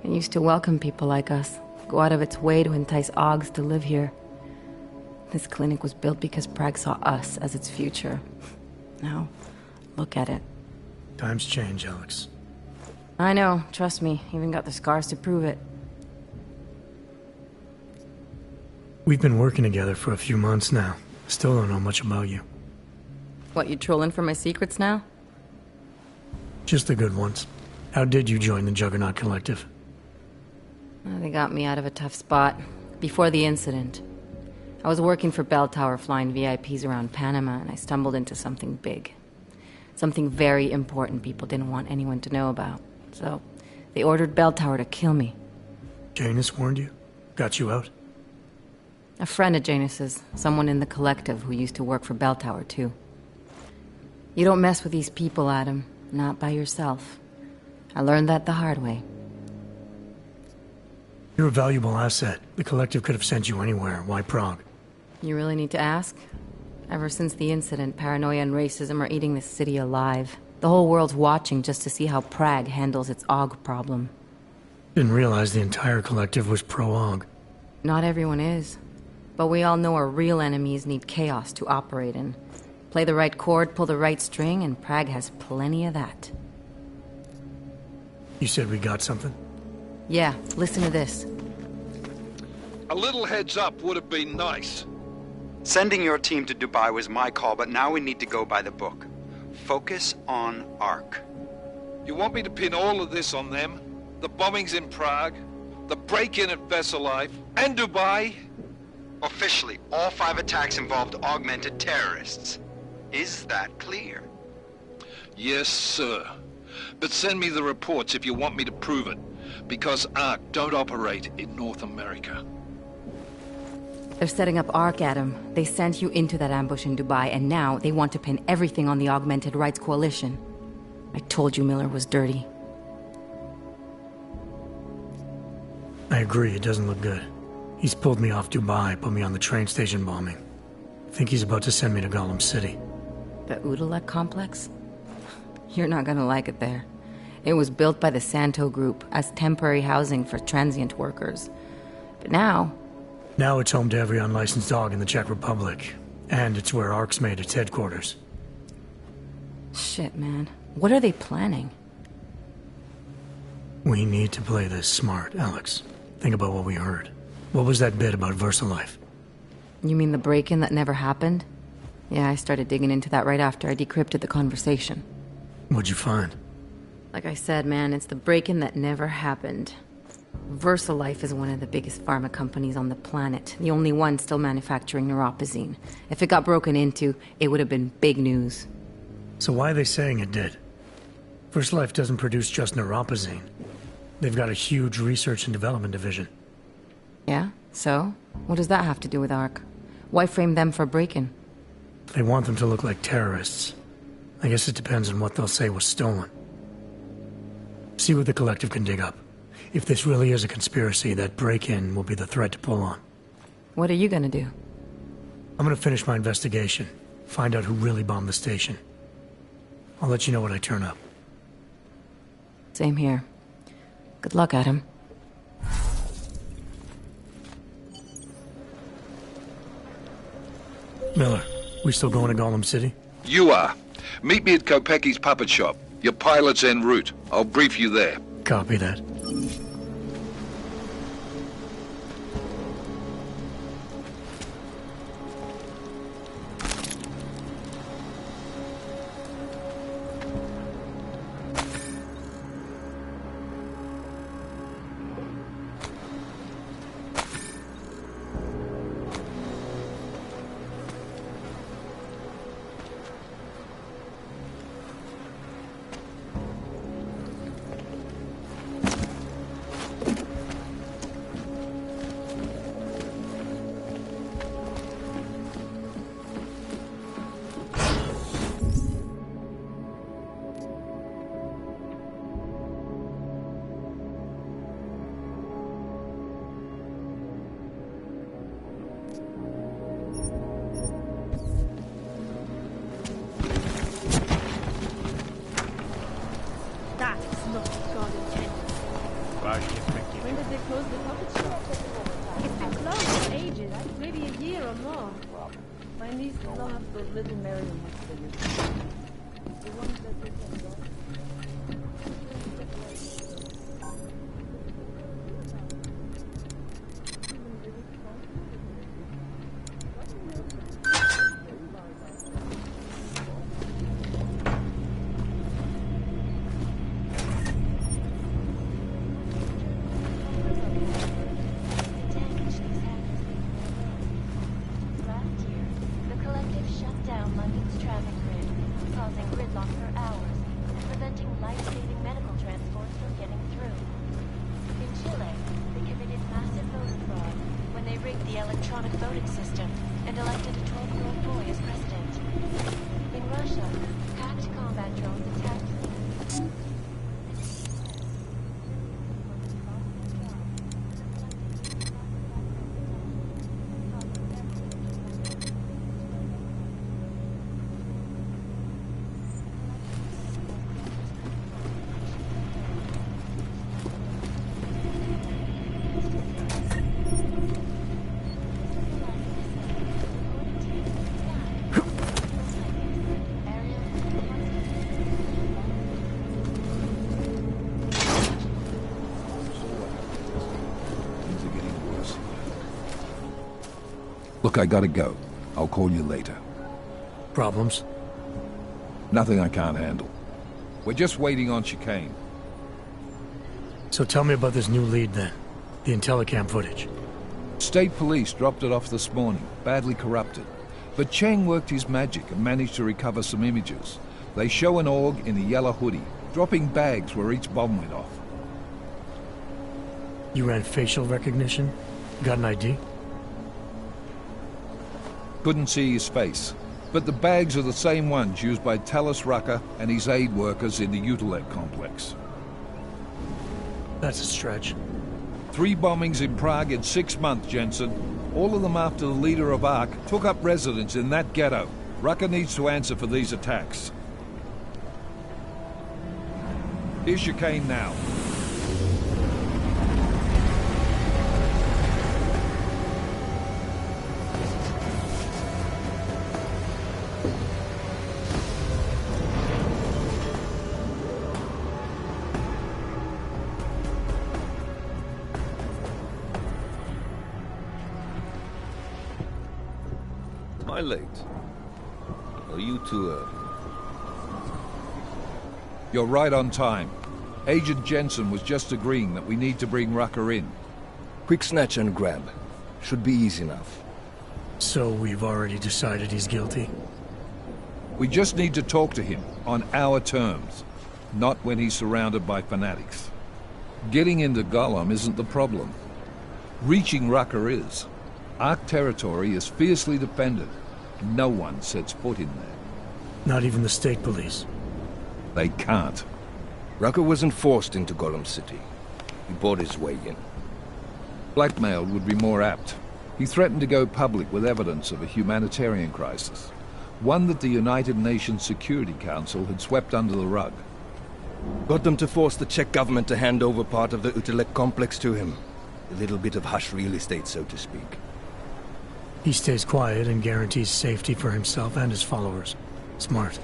It used to welcome people like us, go out of its way to entice Augs to live here. This clinic was built because Prague saw us as its future. Now, look at it. Times change, Alex. I know, trust me, even got the scars to prove it. We've been working together for a few months now. Still don't know much about you. What, you trolling for my secrets now? Just the good ones. How did you join the Juggernaut Collective? They got me out of a tough spot. Before the incident. I was working for L.A.W. flying VIPs around Panama, and I stumbled into something big. Something very important people didn't want anyone to know about. So, they ordered L.A.W. to kill me. Janus warned you? Got you out? A friend of Janus's, someone in the collective who used to work for L.A.W. too. You don't mess with these people, Adam. Not by yourself. I learned that the hard way. You're a valuable asset. The collective could have sent you anywhere. Why Prague? You really need to ask? Ever since the incident, paranoia and racism are eating this city alive. The whole world's watching just to see how Prague handles its AUG problem. Didn't realize the entire collective was pro-AUG. Not everyone is. But we all know our real enemies need chaos to operate in. Play the right chord, pull the right string, and Prague has plenty of that. You said we got something? Yeah, listen to this. A little heads up would have been nice. Sending your team to Dubai was my call, but now we need to go by the book. Focus on ARC. You want me to pin all of this on them? The bombings in Prague, the break-in at Vessel Life, and Dubai? Officially, all 5 attacks involved augmented terrorists. Is that clear? Yes, sir. But send me the reports if you want me to prove it, because ARC don't operate in North America. They're setting up ARC, Adam. They sent you into that ambush in Dubai, and now they want to pin everything on the Augmented Rights Coalition. I told you Miller was dirty. I agree, it doesn't look good. He's pulled me off Dubai, put me on the train station bombing. I think he's about to send me to Gollum City. The L.A.W. complex? You're not gonna like it there. It was built by the Santo Group as temporary housing for transient workers. But now... Now it's home to every unlicensed dog in the Czech Republic. And it's where ARC's made its headquarters. Shit, man. What are they planning? We need to play this smart, Alex. Think about what we heard. What was that bit about VersaLife? You mean the break-in that never happened? Yeah, I started digging into that right after I decrypted the conversation. What'd you find? Like I said, man, it's the break-in that never happened. VersaLife is one of the biggest pharma companies on the planet. The only one still manufacturing neuropozyne. If it got broken into, it would have been big news. So why are they saying it did? First Life doesn't produce just neuropozyne. They've got a huge research and development division. Yeah? So? What does that have to do with ARC? Why frame them for break-in? They want them to look like terrorists. I guess it depends on what they'll say was stolen. See what the Collective can dig up. If this really is a conspiracy, that break-in will be the thread to pull on. What are you gonna do? I'm gonna finish my investigation. Find out who really bombed the station. I'll let you know when I turn up. Same here. Good luck, Adam. Miller, we still going to Golem City? You are. Meet me at Kopecki's puppet shop. Your pilot's en route. I'll brief you there. Copy that. That is not what God intended. When did they close the puppet shop? It's been closed for ages, maybe a year or more. My niece still have those little marionettes for you. The ones that they can go. The electronic voting system and elected a 12-year-old boy as president. In Russia, hacked combat drones attacked. Look, I gotta go. I'll call you later. Problems? Nothing I can't handle. We're just waiting on chicane. So tell me about this new lead then. The Intellicam footage. State police dropped it off this morning, badly corrupted. But Cheng worked his magic and managed to recover some images. They show an org in a yellow hoodie, dropping bags where each bomb went off. You ran facial recognition? Got an ID? Couldn't see his face, but the bags are the same ones used by Talos Rucker and his aid workers in the L.A.W complex. That's a stretch. 3 bombings in Prague in 6 months, Jensen. All of them after the leader of ARC took up residence in that ghetto. Rucker needs to answer for these attacks. Here's your cane now. Am I late? Are you too early? You're right on time. Agent Jensen was just agreeing that we need to bring Rucker in. Quick snatch and grab. Should be easy enough. So we've already decided he's guilty? We just need to talk to him, on our terms. Not when he's surrounded by fanatics. Getting into Gollum isn't the problem. Reaching Rucker is. Ark territory is fiercely defended. No one sets foot in there. Not even the state police. They can't. Rucker wasn't forced into Gollum City. He bought his way in. Blackmailed would be more apt. He threatened to go public with evidence of a humanitarian crisis. One that the United Nations Security Council had swept under the rug. Got them to force the Czech government to hand over part of the L.A.W complex to him. A little bit of hush real estate, so to speak. He stays quiet and guarantees safety for himself and his followers. Smart.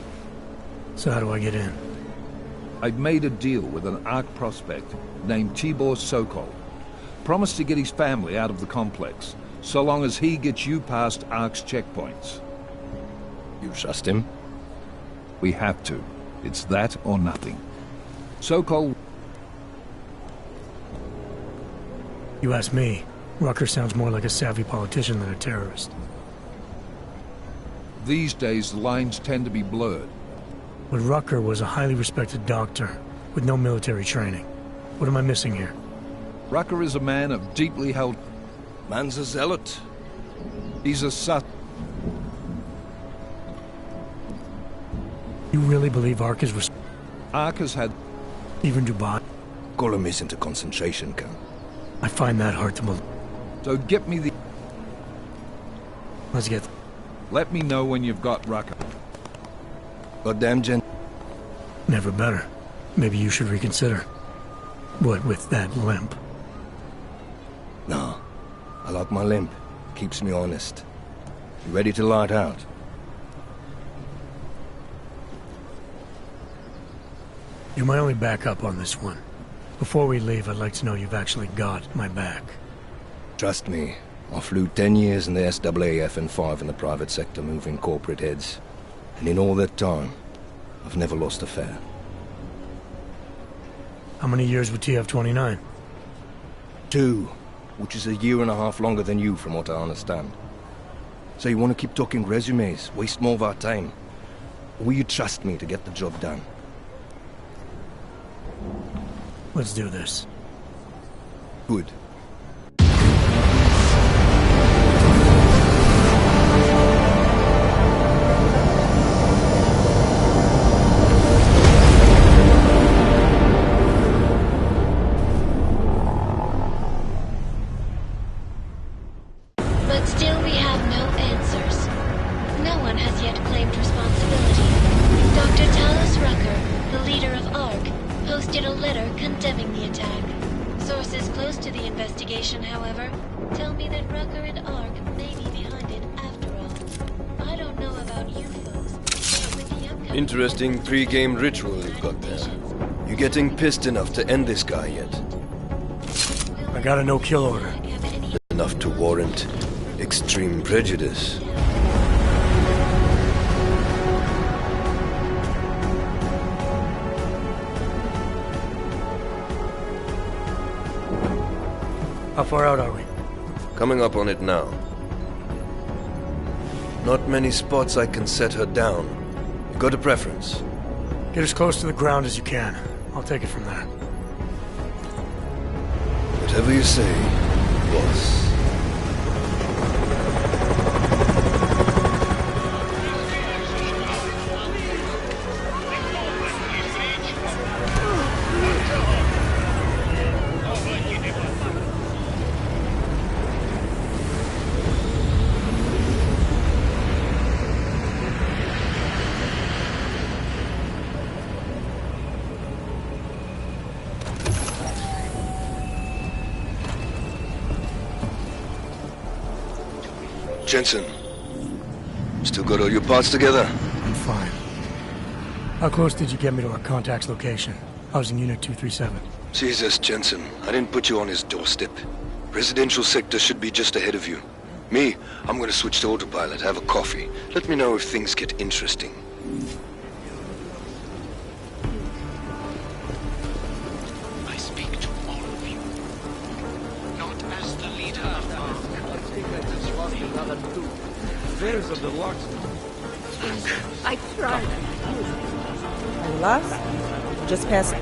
So how do I get in? I've made a deal with an Ark prospect named Tibor Sokol. Promised to get his family out of the complex, so long as he gets you past Ark's checkpoints. You trust him? We have to. It's that or nothing. Sokol... You ask me, Rucker sounds more like a savvy politician than a terrorist. These days, the lines tend to be blurred. But Rucker was a highly respected doctor, with no military training. What am I missing here? Rucker is a man of deeply held... Man's a zealot. He's a sus... You really believe Ark is Ark has had... Even Dubai? Gollum isn't a concentration camp. I find that hard to believe. So get me the... Let's get... Let me know when you've got Rucker. Goddamn gent. Never better. Maybe you should reconsider. What with that limp? No. I like my limp. Keeps me honest. You ready to light out? You're my only backup on this one. Before we leave, I'd like to know you've actually got my back. Trust me. I flew 10 years in the SWAF and 5 in the private sector moving corporate heads. And in all that time, I've never lost a fare. How many years with TF-29? 2, which is a year and a half longer than you from what I understand. So you want to keep talking resumes, waste more of our time? Or will you trust me to get the job done? Let's do this. Good. But still we have no answers. No one has yet claimed responsibility. Dr. Talos Rucker, the leader of ARC, posted a letter condemning the attack. Sources close to the investigation, however, tell me that Rucker and ARC may be behind it after all. I don't know about you folks, but with the upcoming... Interesting pre-game ritual you've got there. You getting pissed enough to end this guy yet? I got a no-kill order. Enough to warrant extreme prejudice. How far out are we? Coming up on it now. Not many spots I can set her down. You got a preference? Get as close to the ground as you can. I'll take it from there. Whatever you say, boss. Jensen, still got all your parts together? I'm fine. How close did you get me to our contact's location? I was in Unit 237. Jesus, Jensen, I didn't put you on his doorstep. Residential sector should be just ahead of you. Me, I'm gonna switch to autopilot, have a coffee. Let me know if things get interesting. I speak to all of you. Not as the leader of ARC. There's a deluxe. I tried. Last? Just past...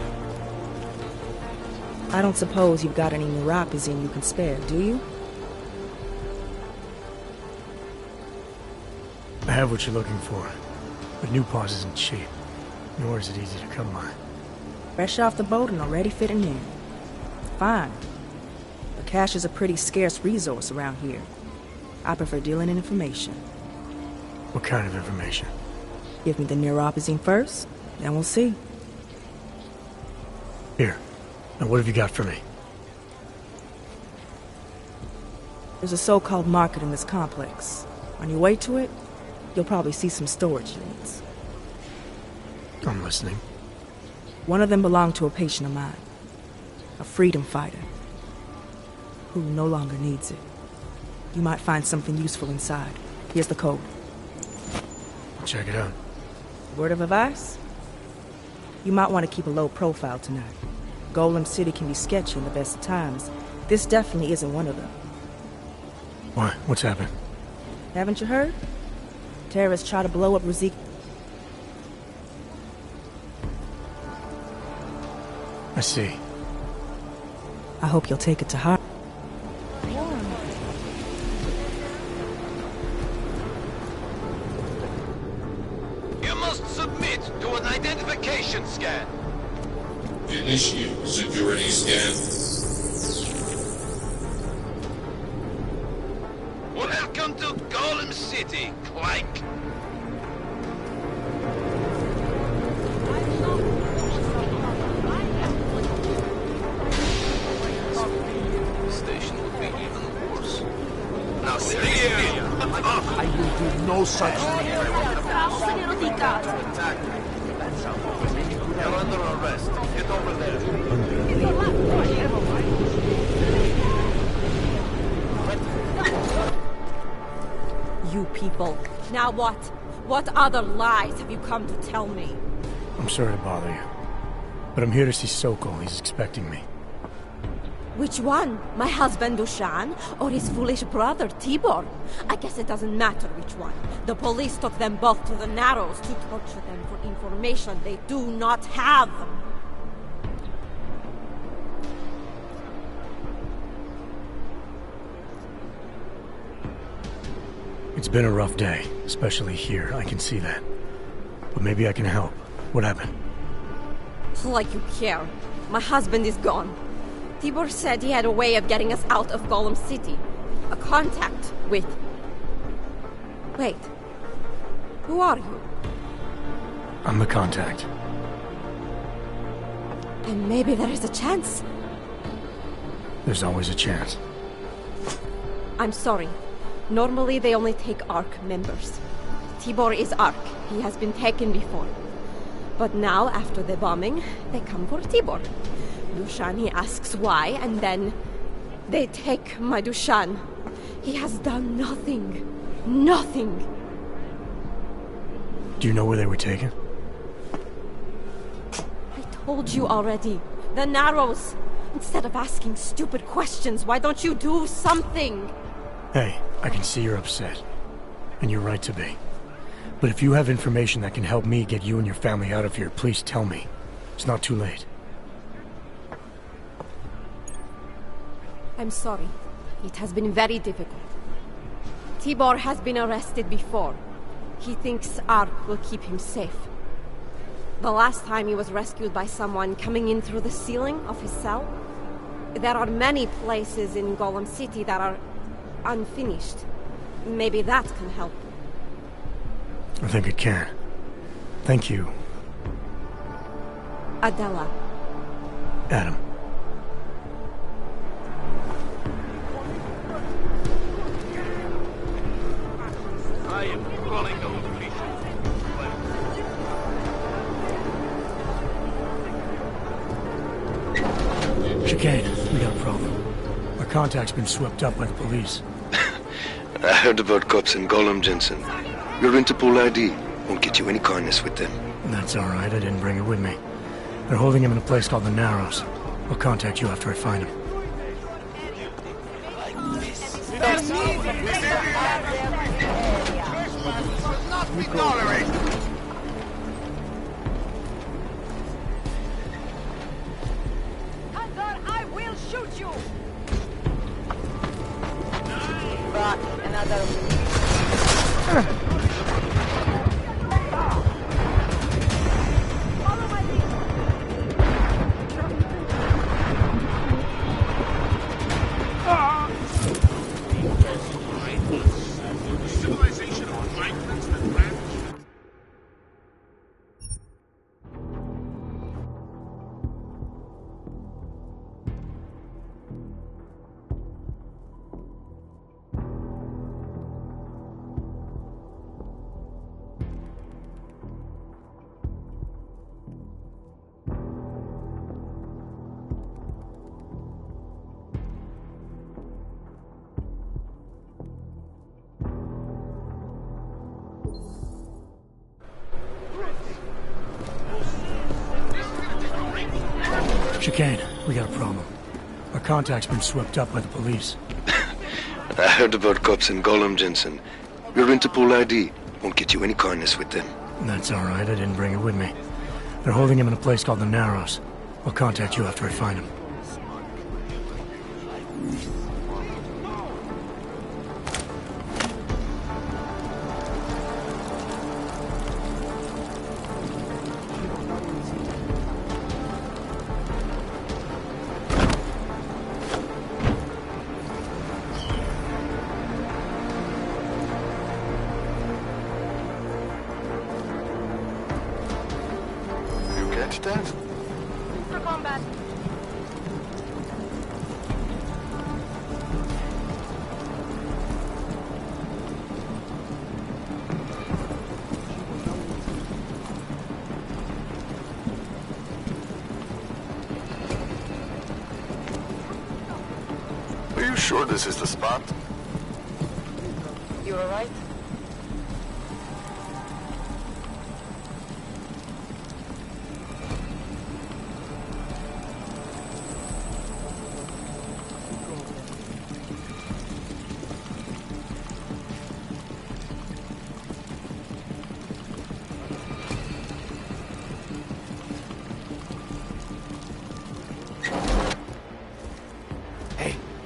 I don't suppose you've got any neuropazine you can spare, do you? I have what you're looking for, but new pause isn't cheap, nor is it easy to come by. Fresh off the boat and already fitting in. Fine. But cash is a pretty scarce resource around here. I prefer dealing in information. What kind of information? Give me the neuropazine first, then we'll see. Here. Now what have you got for me? There's a so-called market in this complex. On your way to it, you'll probably see some storage units. I'm listening. One of them belonged to a patient of mine. A freedom fighter. Who no longer needs it. You might find something useful inside. Here's the code. Check it out. Word of advice? You might want to keep a low profile tonight. Golem City can be sketchy in the best of times. This definitely isn't one of them. Why? What's happened? Haven't you heard? Terrorists try to blow up Rizik. I see. I hope you'll take it to heart. You must submit to an identification scan. Initiate security scan. Welcome to Golem City, Clank. Station would be even worse. Now stay here. I will do no such thing. You're under arrest. Get over there. You people. Now what? What other lies have you come to tell me? I'm sorry to bother you, but I'm here to see Sokol. He's expecting me. Which one? My husband Dushan or his foolish brother Tibor? I guess it doesn't matter which one. The police took them both to the Narrows to torture them for information they do not have. It's been a rough day, especially here. I can see that. But maybe I can help. What happened? Like you care. My husband is gone. Tibor said he had a way of getting us out of Golem City. A contact with... Wait. Who are you? I'm the contact. Then maybe there is a chance. There's always a chance. I'm sorry. Normally they only take ARC members. Tibor is ARC. He has been taken before. But now, after the bombing, they come for Tibor. Dushan, he asks why, and then they take my Dushan. He has done nothing. Nothing. Do you know where they were taken? I told you already. The Narrows. Instead of asking stupid questions, why don't you do something? Hey, I can see you're upset. And you're right to be. But if you have information that can help me get you and your family out of here, please tell me. It's not too late. I'm sorry. It has been very difficult. Tibor has been arrested before. He thinks ARC will keep him safe. The last time he was rescued by someone coming in through the ceiling of his cell. There are many places in Golem City that are unfinished. Maybe that can help. I think it can. Thank you. Adela. Adam. I am calling the location. Chicane, we got a problem. Our contact's been swept up by the police. I heard about cops in Golem, Jensen. Your Interpol ID won't get you any kindness with them. That's all right. I didn't bring it with me. They're holding him in a place called the Narrows. I'll contact you after I find him. shoot you! Fuck, another... Chicane, we got a problem. Our contact's been swept up by the police. I heard about cops in Gollum, Jensen. Your Interpol ID won't get you any kindness with them. That's all right, I didn't bring it with me. They're holding him in a place called the Narrows. I'll contact you after I find him. For combat. Are you sure this is the spot? You alright?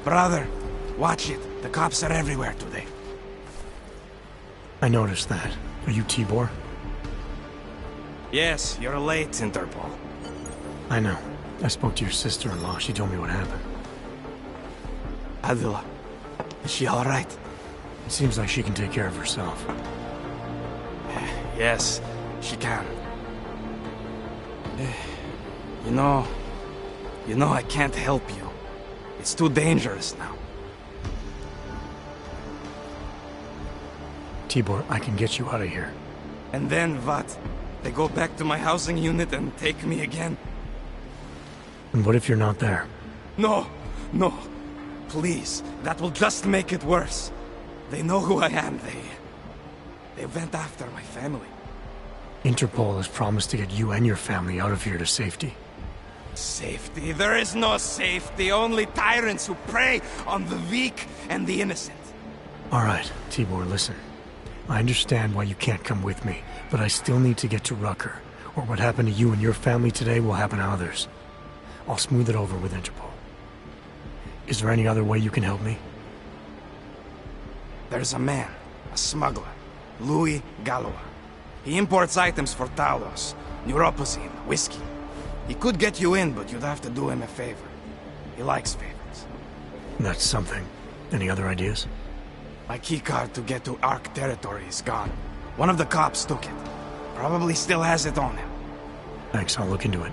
Brother, watch it. The cops are everywhere today. I noticed that. Are you Tibor? Yes, you're late, Interpol. I know. I spoke to your sister-in-law. She told me what happened. Adela, is she all right? It seems like she can take care of herself. Yes, she can. You know, I can't help you. It's too dangerous now. Tibor, I can get you out of here. And then what? They go back to my housing unit and take me again? And what if you're not there? No, no. Please, that will just make it worse. They know who I am. They went after my family. Interpol has promised to get you and your family out of here to safety. Safety? There is no safety. Only tyrants who prey on the weak and the innocent. All right, Tibor, listen. I understand why you can't come with me, but I still need to get to Rucker, or what happened to you and your family today will happen to others. I'll smooth it over with Interpol. Is there any other way you can help me? There's a man, a smuggler, Louis Galois. He imports items for Talos, neuropozyne, whiskey. He could get you in, but you'd have to do him a favor. He likes favors. That's something. Any other ideas? My keycard to get to Ark territory is gone. One of the cops took it. Probably still has it on him. Thanks, I'll look into it.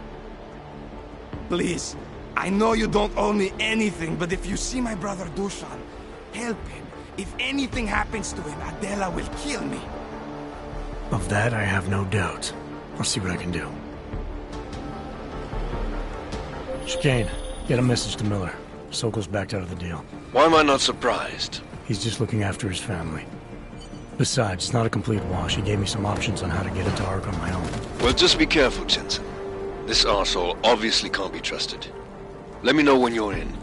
Please, I know you don't owe me anything, but if you see my brother Dushan, help him. If anything happens to him, Adela will kill me. Of that, I have no doubt. I'll see what I can do. Chicane, get a message to Miller. Sokol's backed out of the deal. Why am I not surprised? He's just looking after his family. Besides, it's not a complete wash. He gave me some options on how to get into Ark on my own. Well, just be careful, Jensen. This arsehole obviously can't be trusted. Let me know when you're in.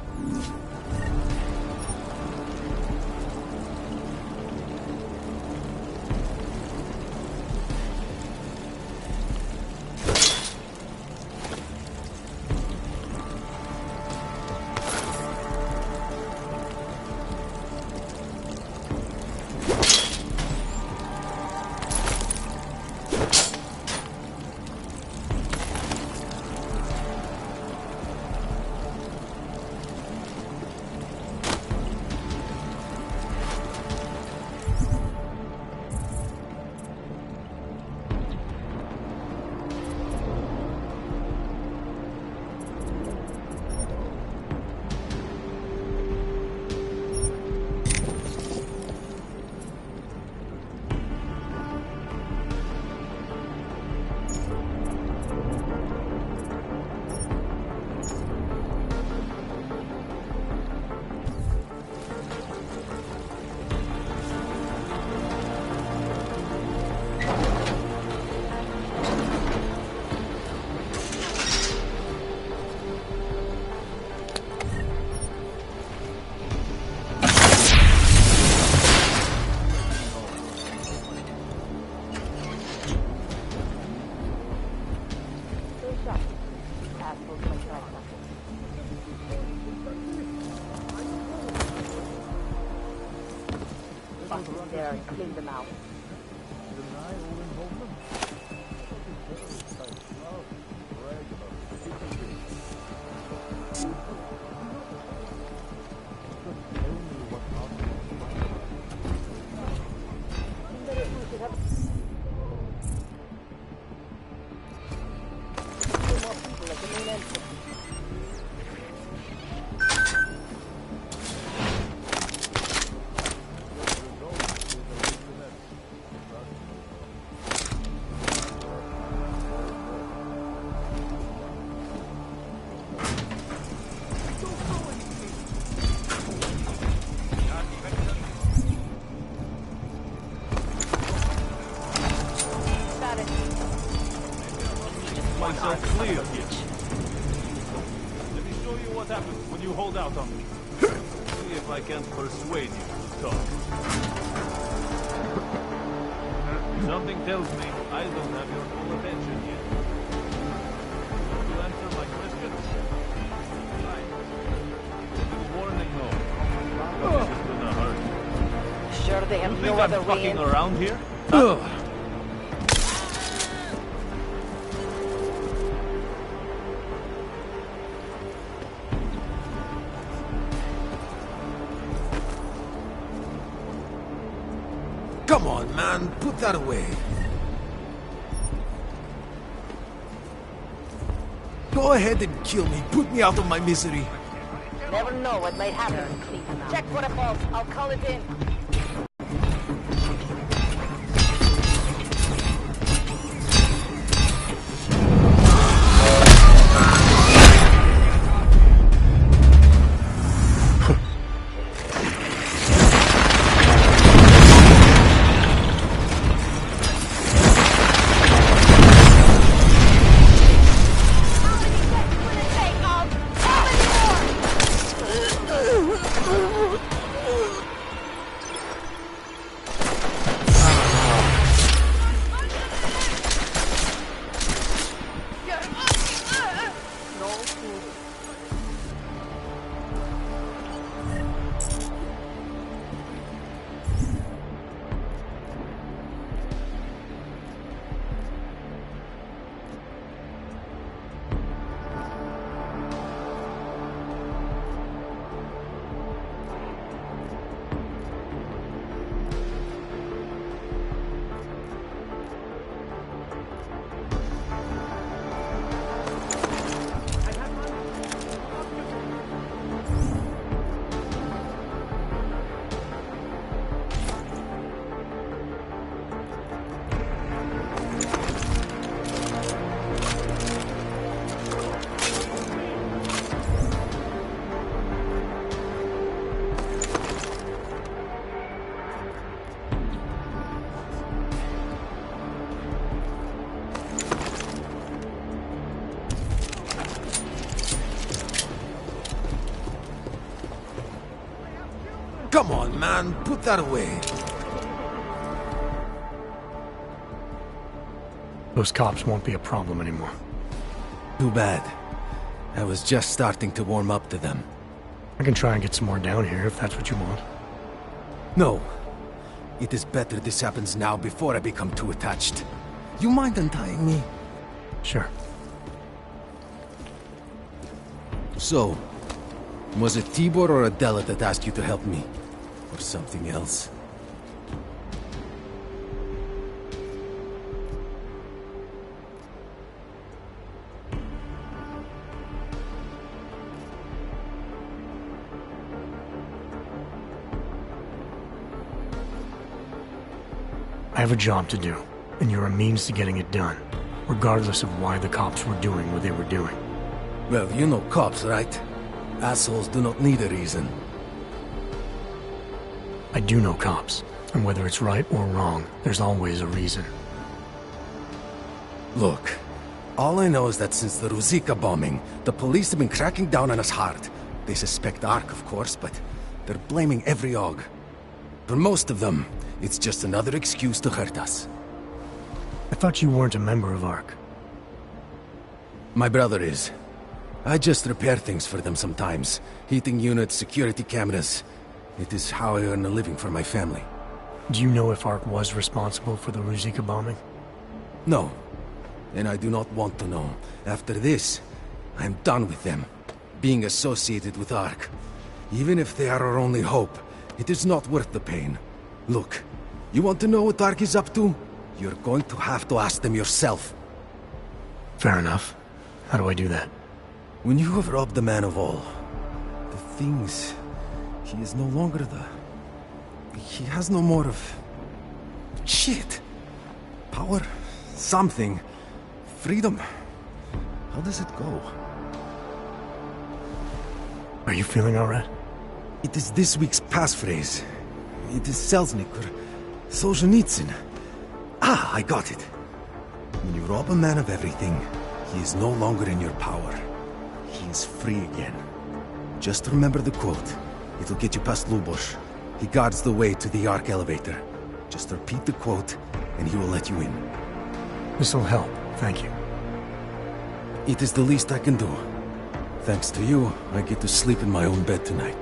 assholes might try something. Fucking there and clean them out. So clear, bitch. Let me show you what happens when you hold out on me. See if I can't persuade you to talk. Something tells me I don't have your full attention yet. You answer my questions? Fine. Warning, no. This is gonna hurt. Sure they have You no think other I'm way fucking in? around here? Come on, man. Put that away. Go ahead and kill me. Put me out of my misery. Never know what might happen. Check for a pulse. I'll call it in. Come on, man. Put that away. Those cops won't be a problem anymore. Too bad. I was just starting to warm up to them. I can try and get some more down here if that's what you want. No. It is better this happens now before I become too attached. You mind untying me? Sure. So, was it Tibor or Adela that asked you to help me? Or something else? I have a job to do, and you're a means to getting it done, regardless of why the cops were doing what they were doing. Well, you know cops, right? Assholes do not need a reason. I do know cops, and whether it's right or wrong, there's always a reason. Look, all I know is that since the Ruzicka bombing, the police have been cracking down on us hard. They suspect ARC, of course, but they're blaming every AUG. For most of them, it's just another excuse to hurt us. I thought you weren't a member of ARC. My brother is. I just repair things for them sometimes. Heating units, security cameras. It is how I earn a living for my family. Do you know if ARC was responsible for the Ruzicka bombing? No. And I do not want to know. After this, I am done with them. Being associated with ARC. Even if they are our only hope, it is not worth the pain. Look, you want to know what ARC is up to? You're going to have to ask them yourself. Fair enough. How do I do that? When you have robbed the man of all, the things... He is no longer the... He has no more of... Shit! Power? Something. Freedom. How does it go? Are you feeling alright? It is this week's passphrase. It is Selznick or Solzhenitsyn. Ah, I got it. When you rob a man of everything, he is no longer in your power. He is free again. Just remember the quote. It'll get you past Lubosh. He guards the way to the Ark elevator. Just repeat the quote, and he will let you in. This'll help, thank you. It is the least I can do. Thanks to you, I get to sleep in my own bed tonight.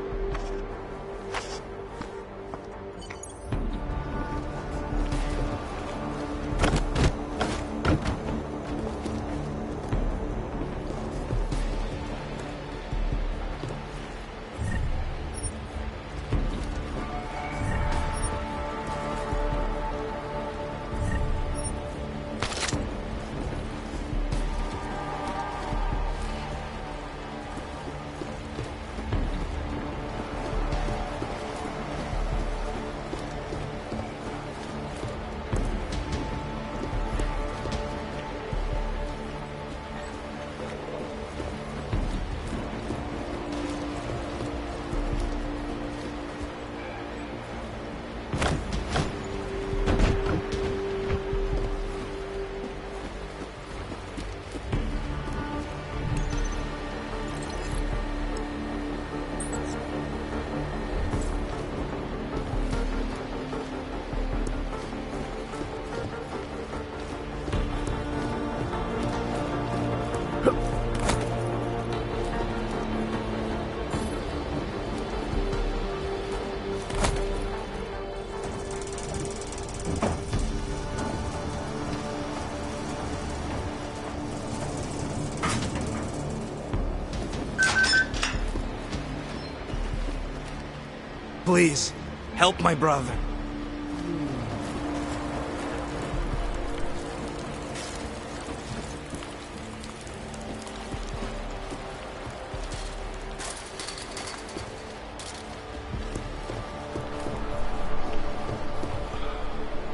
Please, help my brother.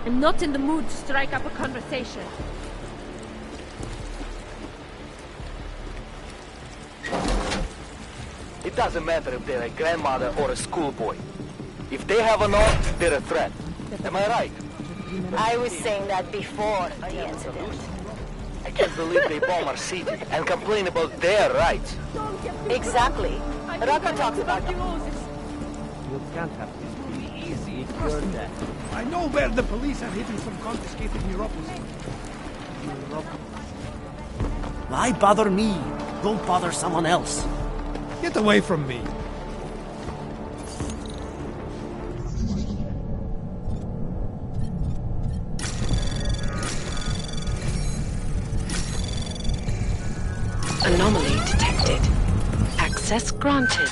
I'm not in the mood to strike up a conversation. It doesn't matter if they're a grandmother or a schoolboy. If they have an arm, they're a threat. Am I right? I was saying that before the incident. I can't believe they bomb our city and complain about their rights. Exactly. Raka talks about them. You can't have this be easy if you're dead. I know where the police are hiding some confiscated neuropathy. Why bother me? Go bother someone else. Get away from me. Anomaly detected. Access granted.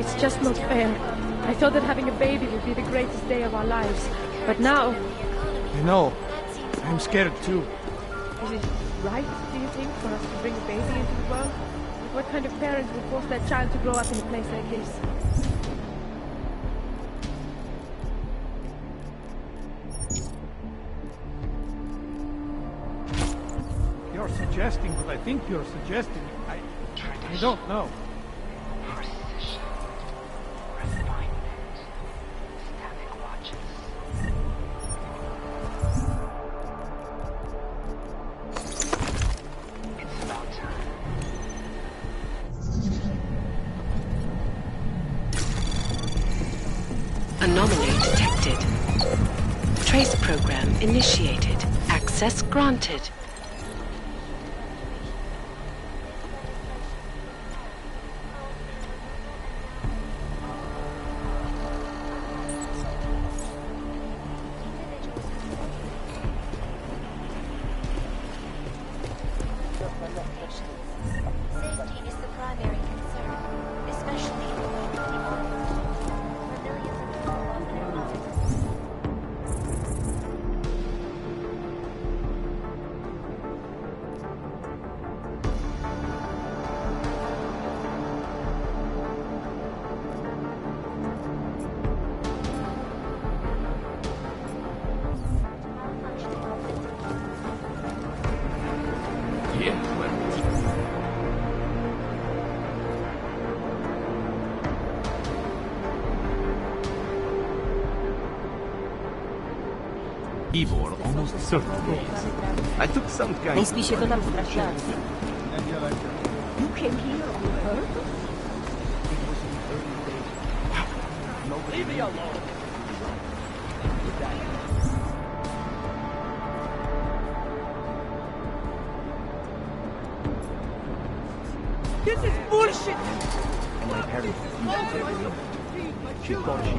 It's just not fair. I thought that having a baby would be the greatest day of our lives. But now... I know. I'm scared too. Is it right, do you think, for us to bring a baby into the world? What kind of parents would force their child to grow up in a place like this? You're suggesting what I think you're suggesting. I don't know. Anomaly detected. Trace program initiated. Access granted. Safety is the primary concern, especially in the wake of the onslaught, where millions of people lost their lives. Ivor almost certainly is. I took some kind Не спеши туда возвращаться. You came here on purpose? Leave me alone. This is bullshit! And my parents refused every minute. She thought she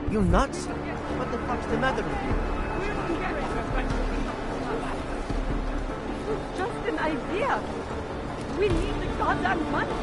You nuts? What the fuck's the matter with you? Just an idea. We need the goddamn money.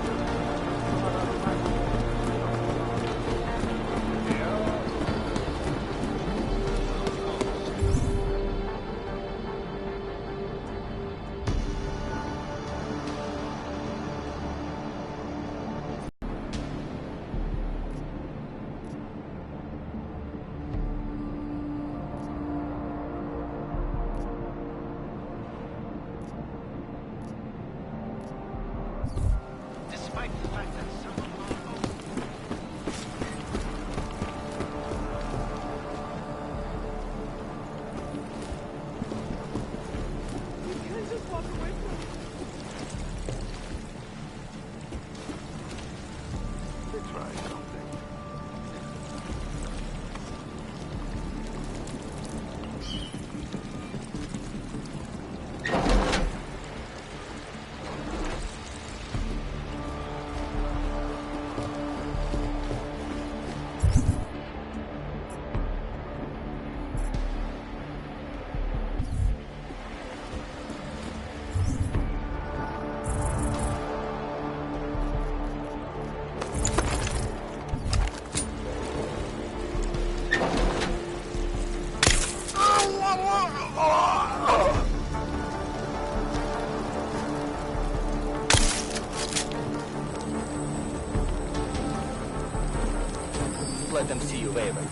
Let them see you waving.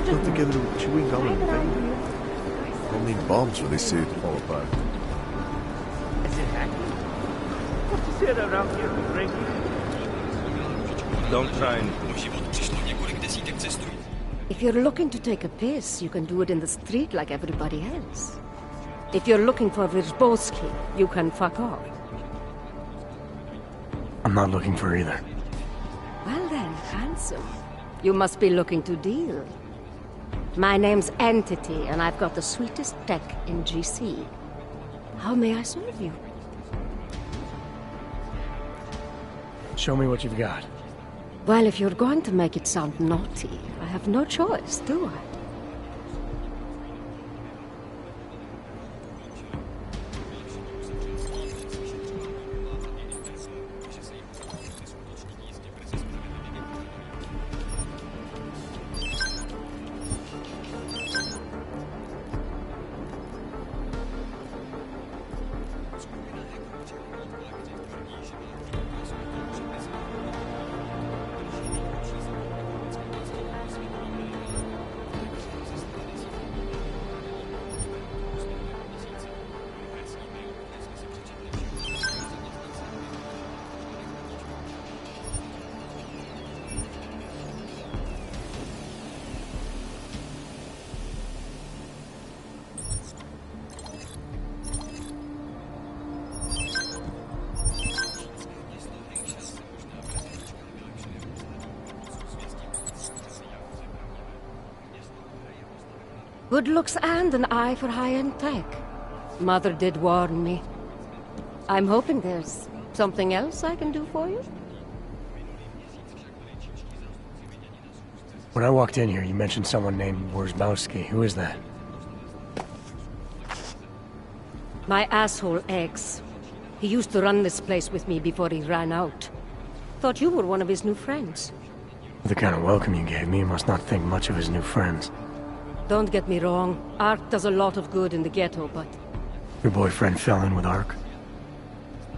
Put together with chewing gum and bacon. They'll need bombs when they see it fall apart. Is it hacking? What's to sit around here and drink? Don't try and... If you're looking to take a piss, you can do it in the street like everybody else. If you're looking for Virzbowski, you can fuck off. I'm not looking for either. Well then, handsome. You must be looking to deal. My name's Entity, and I've got the sweetest tech in GC. How may I serve you? Show me what you've got. Well, if you're going to make it sound naughty, I have no choice, do I? Good looks and an eye for high-end tech. Mother did warn me. I'm hoping there's something else I can do for you? When I walked in here, you mentioned someone named Wirzbowski. Who is that? My asshole ex. He used to run this place with me before he ran out. Thought you were one of his new friends. The kind of welcome you gave me, you must not think much of his new friends. Don't get me wrong. Ark does a lot of good in the ghetto, but... Your boyfriend fell in with Ark?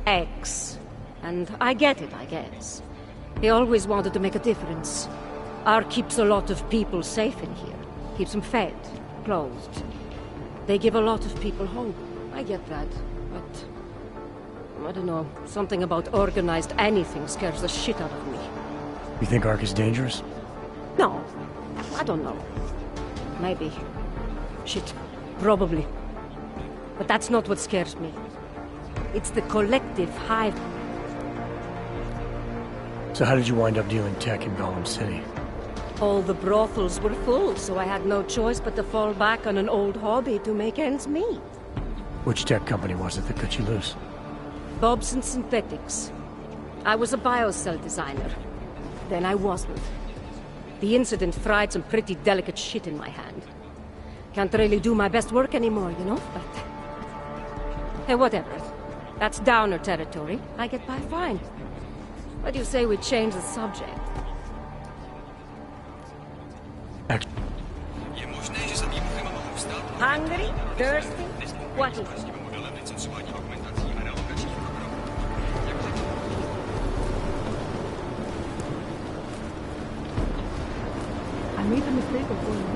Ex. And I get it, I guess. He always wanted to make a difference. ARC keeps a lot of people safe in here. Keeps them fed, clothed. They give a lot of people hope. I get that, but... I don't know. Something about organized anything scares the shit out of me. You think ARC is dangerous? No. I don't know. Maybe. Shit. Probably. But that's not what scares me. It's the collective hive. So how did you wind up dealing tech in Gollum City? All the brothels were full, so I had no choice but to fall back on an old hobby to make ends meet. Which tech company was it that cut you loose? Bobson Synthetics. I was a biocell designer. Then I wasn't. The incident fried some pretty delicate shit in my hand. Can't really do my best work anymore, you know, but... Hey, whatever. That's downer territory. I get by fine. What do you say we change the subject? Hungry? Thirsty? What is it? I made the mistake of going there.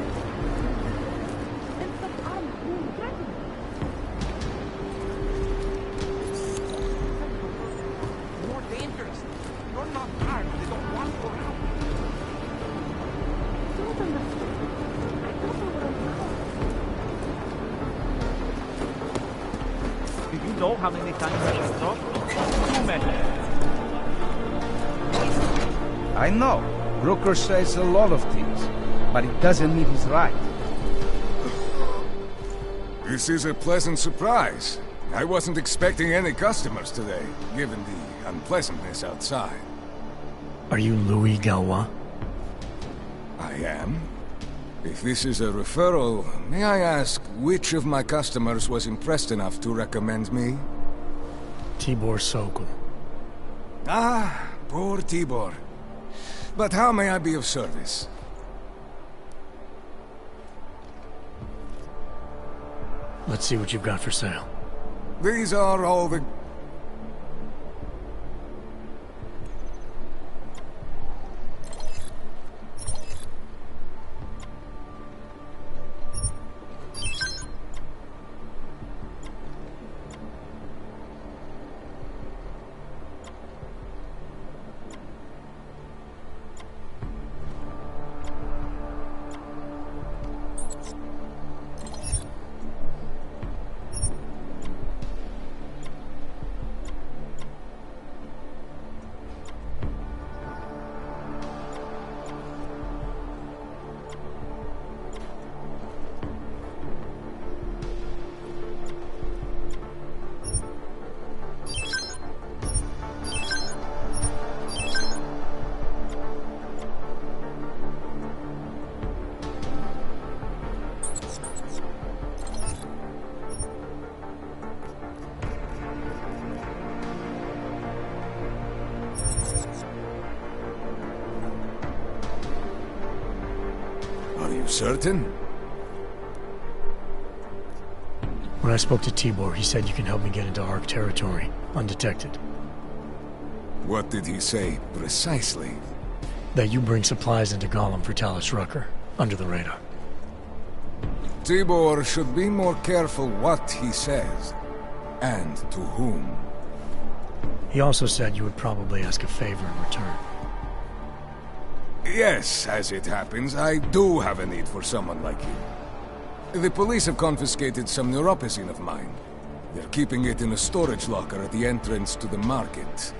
More dangerous. You're not armed. They don't want you around. Do you know how many times I have talked? Too many. I know. Brooker says a lot of things, but it doesn't mean he's right. This is a pleasant surprise. I wasn't expecting any customers today, given the unpleasantness outside. Are you Louis Galois? I am. If this is a referral, may I ask which of my customers was impressed enough to recommend me? Tibor Sokol. Ah, poor Tibor. But how may I be of service? Let's see what you've got for sale. These are all the... Certain? When I spoke to Tibor, he said you can help me get into ARC territory, undetected. What did he say, precisely? That you bring supplies into Gollum for Talus Rucker, under the radar. Tibor should be more careful what he says, and to whom. He also said you would probably ask a favor in return. Yes, as it happens, I do have a need for someone like you. The police have confiscated some neuropozyne of mine. They're keeping it in a storage locker at the entrance to the market.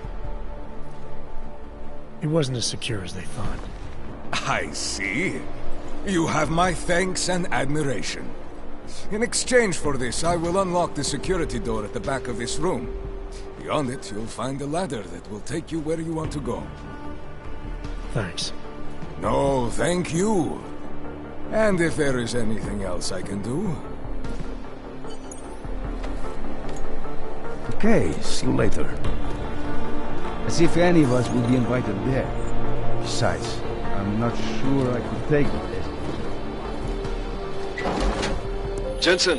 It wasn't as secure as they thought. I see. You have my thanks and admiration. In exchange for this, I will unlock the security door at the back of this room. Beyond it, you'll find a ladder that will take you where you want to go. Thanks. No, thank you. And if there is anything else I can do... Okay, see you later. As if any of us would be invited there. Besides, I'm not sure I could take it. Jensen,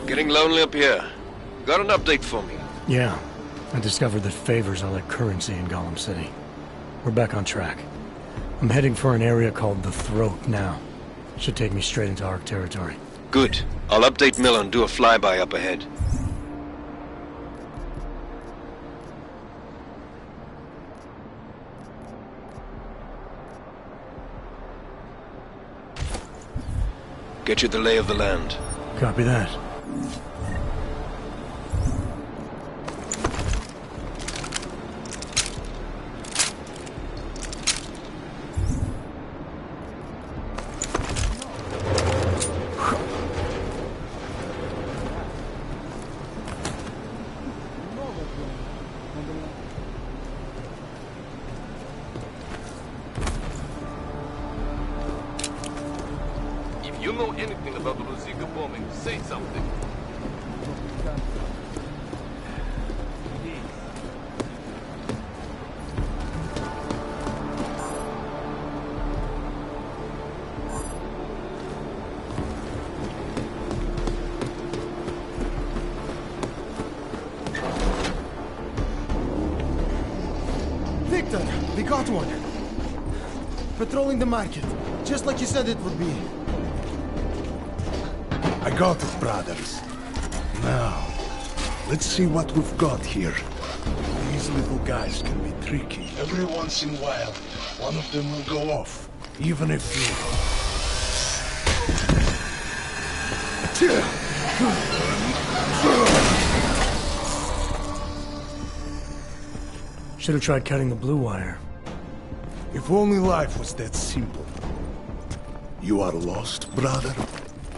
getting lonely up here. Got an update for me? Yeah. I discovered that favors are like currency in Gollum City. We're back on track. I'm heading for an area called the Throat now. Should take me straight into Ark territory. Good. I'll update Miller and do a flyby up ahead. Get you the lay of the land. Copy that. If you know anything about the Rosika bombing, say something. Victor, we got one. Patrolling the market, just like you said it would be. I got it, brothers. Now, let's see what we've got here. These little guys can be tricky. Every once in a while, one of them will go off. Even if Should have tried cutting the blue wire. If only life was that simple. You are lost, brother?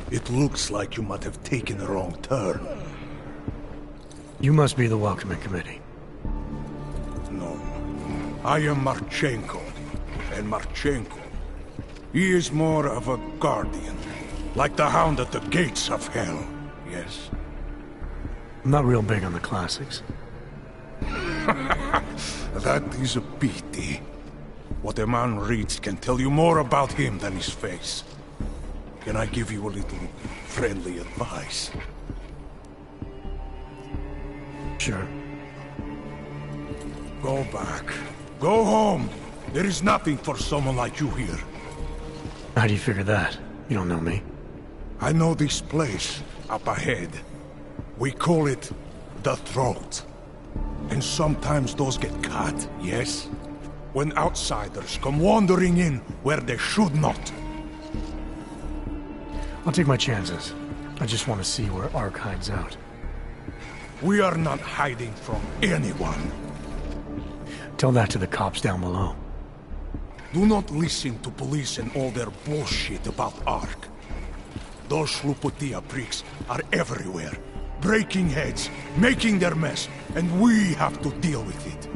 It looks like you might have taken a wrong turn. You must be the welcoming committee. No. I am Marchenko. And Marchenko, he is more of a guardian. Like the hound at the gates of hell. Yes? I'm not real big on the classics. That is a pity. What a man reads can tell you more about him than his face. Can I give you a little friendly advice? Sure. Go back. Go home. There is nothing for someone like you here. How do you figure that? You don't know me. I know this place, up ahead. We call it the Throat. And sometimes those get cut, yes? When outsiders come wandering in where they should not. I'll take my chances. I just want to see where Ark hides out. We are not hiding from anyone. Tell that to the cops down below. Do not listen to police and all their bullshit about Ark. Those Slupotia pricks are everywhere. Breaking heads, making their mess, and we have to deal with it.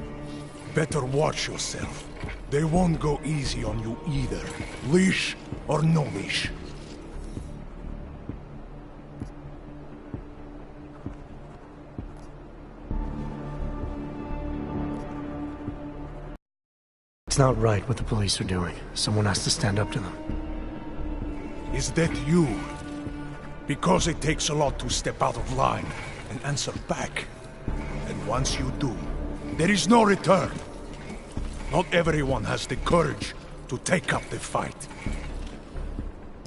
Better watch yourself. They won't go easy on you either. Leash or no leash. It's not right what the police are doing. Someone has to stand up to them. Is that you? Because it takes a lot to step out of line and answer back. And once you do, there is no return. Not everyone has the courage to take up the fight.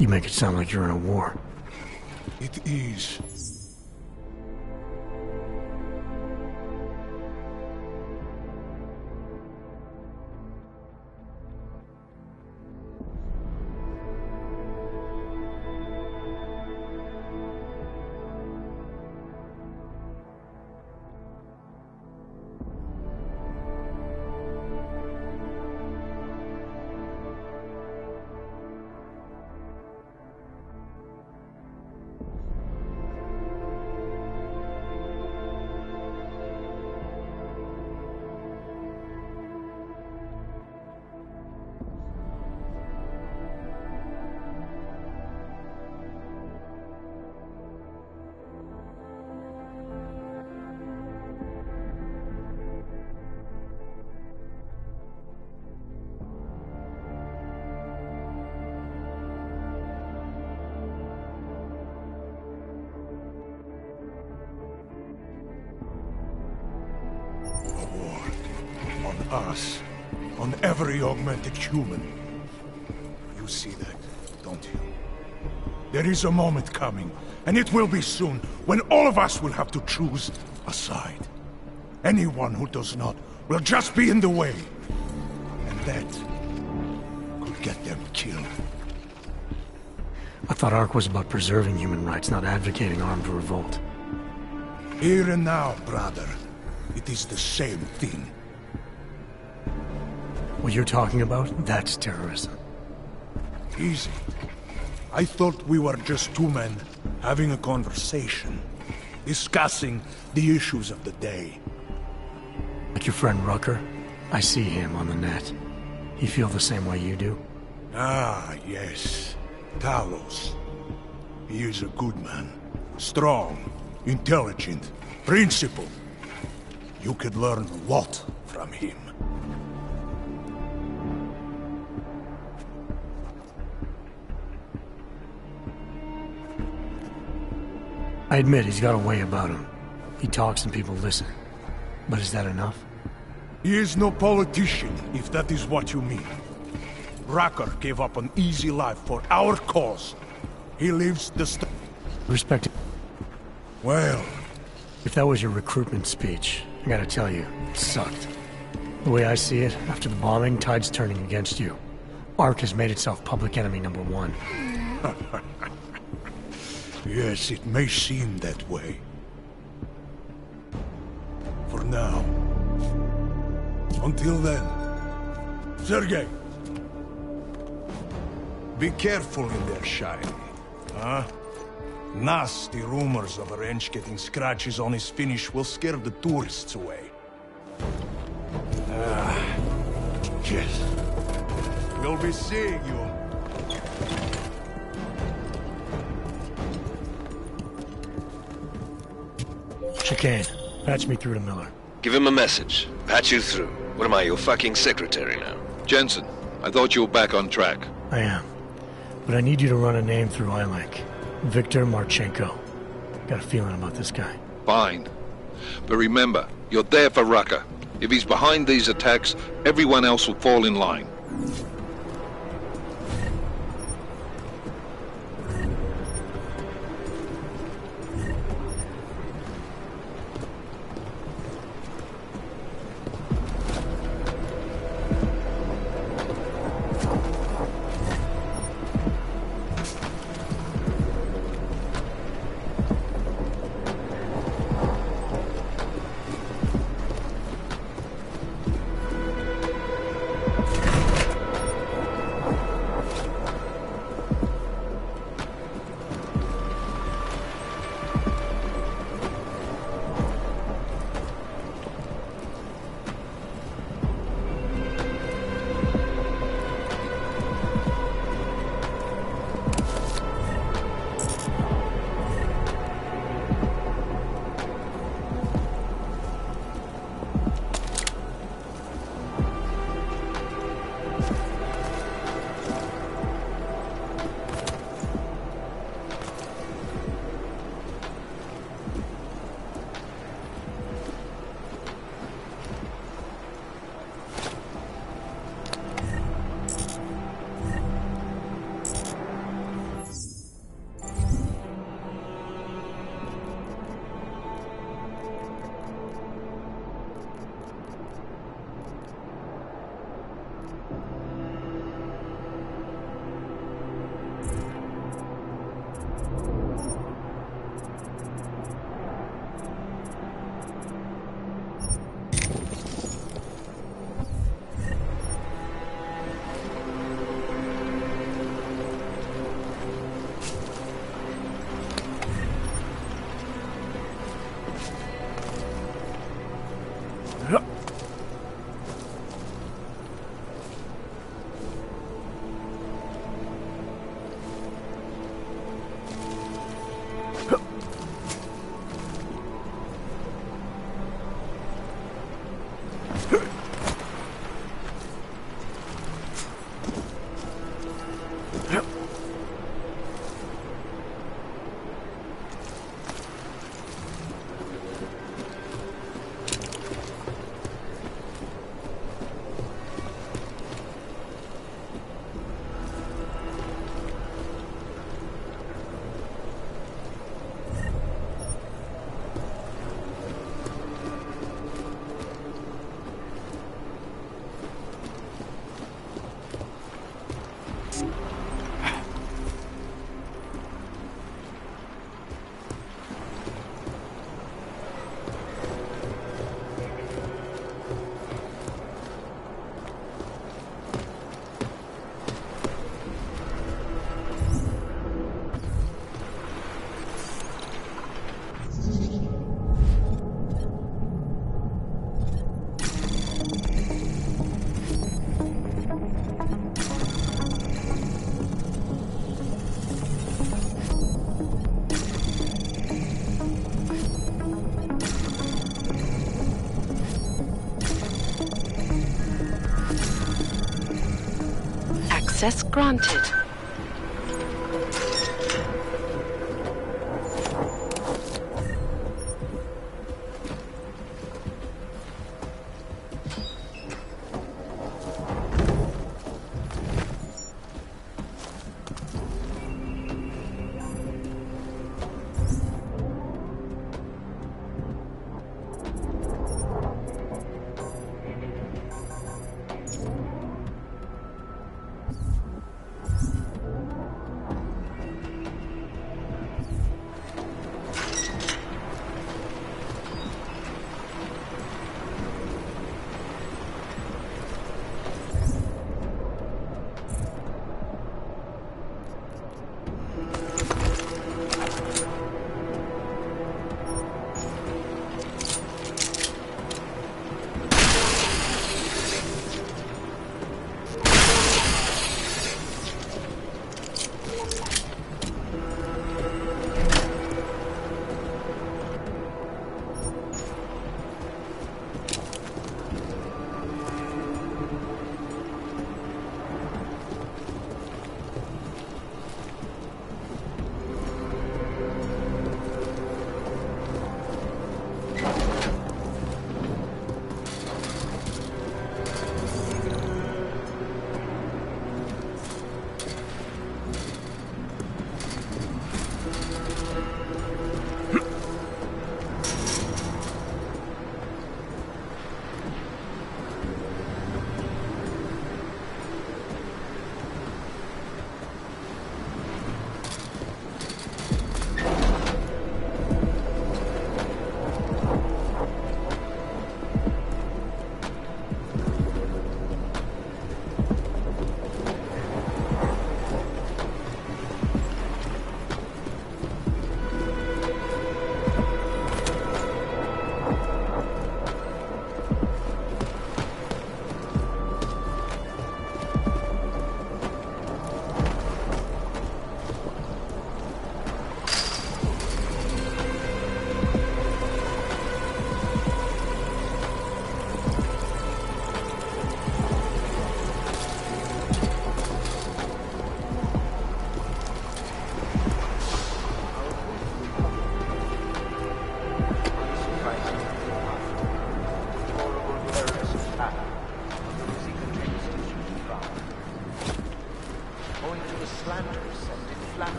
You make it sound like you're in a war. It is. on us. On every augmented human. You see that, don't you? There is a moment coming, and it will be soon, when all of us will have to choose a side. Anyone who does not will just be in the way. And that could get them killed. I thought ARC was about preserving human rights, not advocating armed revolt. Here and now, brother. It is the same thing. What you're talking about, that's terrorism. Easy. I thought we were just two men having a conversation, discussing the issues of the day. Like your friend Rucker? I see him on the net. He feel the same way you do? Ah, yes. Talos. He is a good man. Strong, intelligent, principled. You could learn a lot from him. I admit he's got a way about him. He talks and people listen. But is that enough? He is no politician, if that is what you mean. Rucker gave up an easy life for our cause. He lives the Respect it. Well... If that was your recruitment speech, I gotta tell you, it sucked. The way I see it, after the bombing, tide's turning against you. ARC has made itself public enemy #1. Yes, it may seem that way. For now. Until then. Sergei! Be careful in there, Shiny. Huh? Nasty rumors of a wrench getting scratches on his finish will scare the tourists away. Yes. We'll be seeing you. Chicane, patch me through to Miller. Give him a message. Patch you through. What am I, your fucking secretary now? Jensen, I thought you were back on track. I am. But I need you to run a name through iLink. Victor Marchenko. Got a feeling about this guy. Fine. But remember, you're there for Rucker. If he's behind these attacks, everyone else will fall in line. Access granted.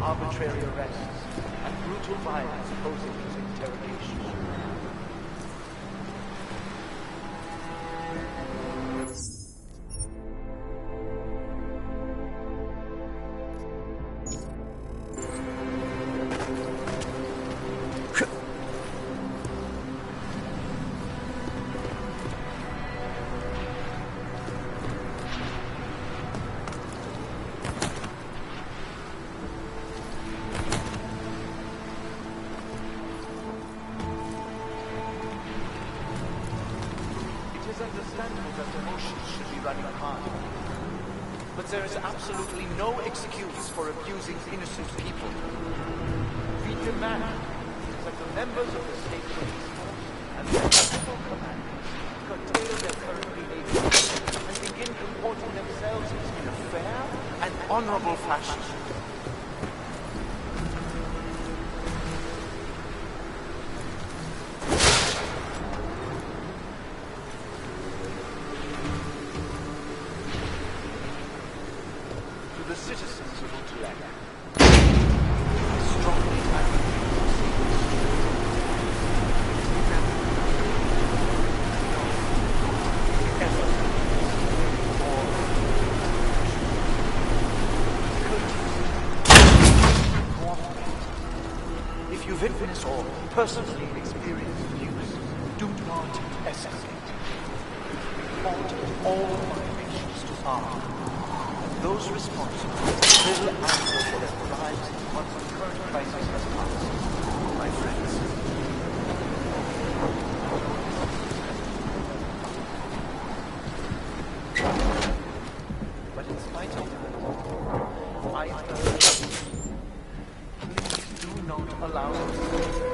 Arbitrary arrests and brutal violence posing as interrogation. Understandable that emotions should be running high. But there is absolutely no excuse for abusing innocent people. We demand that the members of the state police force and their political commanders curtail their current behavior and begin comporting themselves in a fair and honorable fashion. The citizens of L.A.W. strongly if you witness or personally experience abuse, do not escalate. Report all violations to ARC. Those responsible will answer for their crimes once the current crisis has passed. I've heard. Please do not allow us.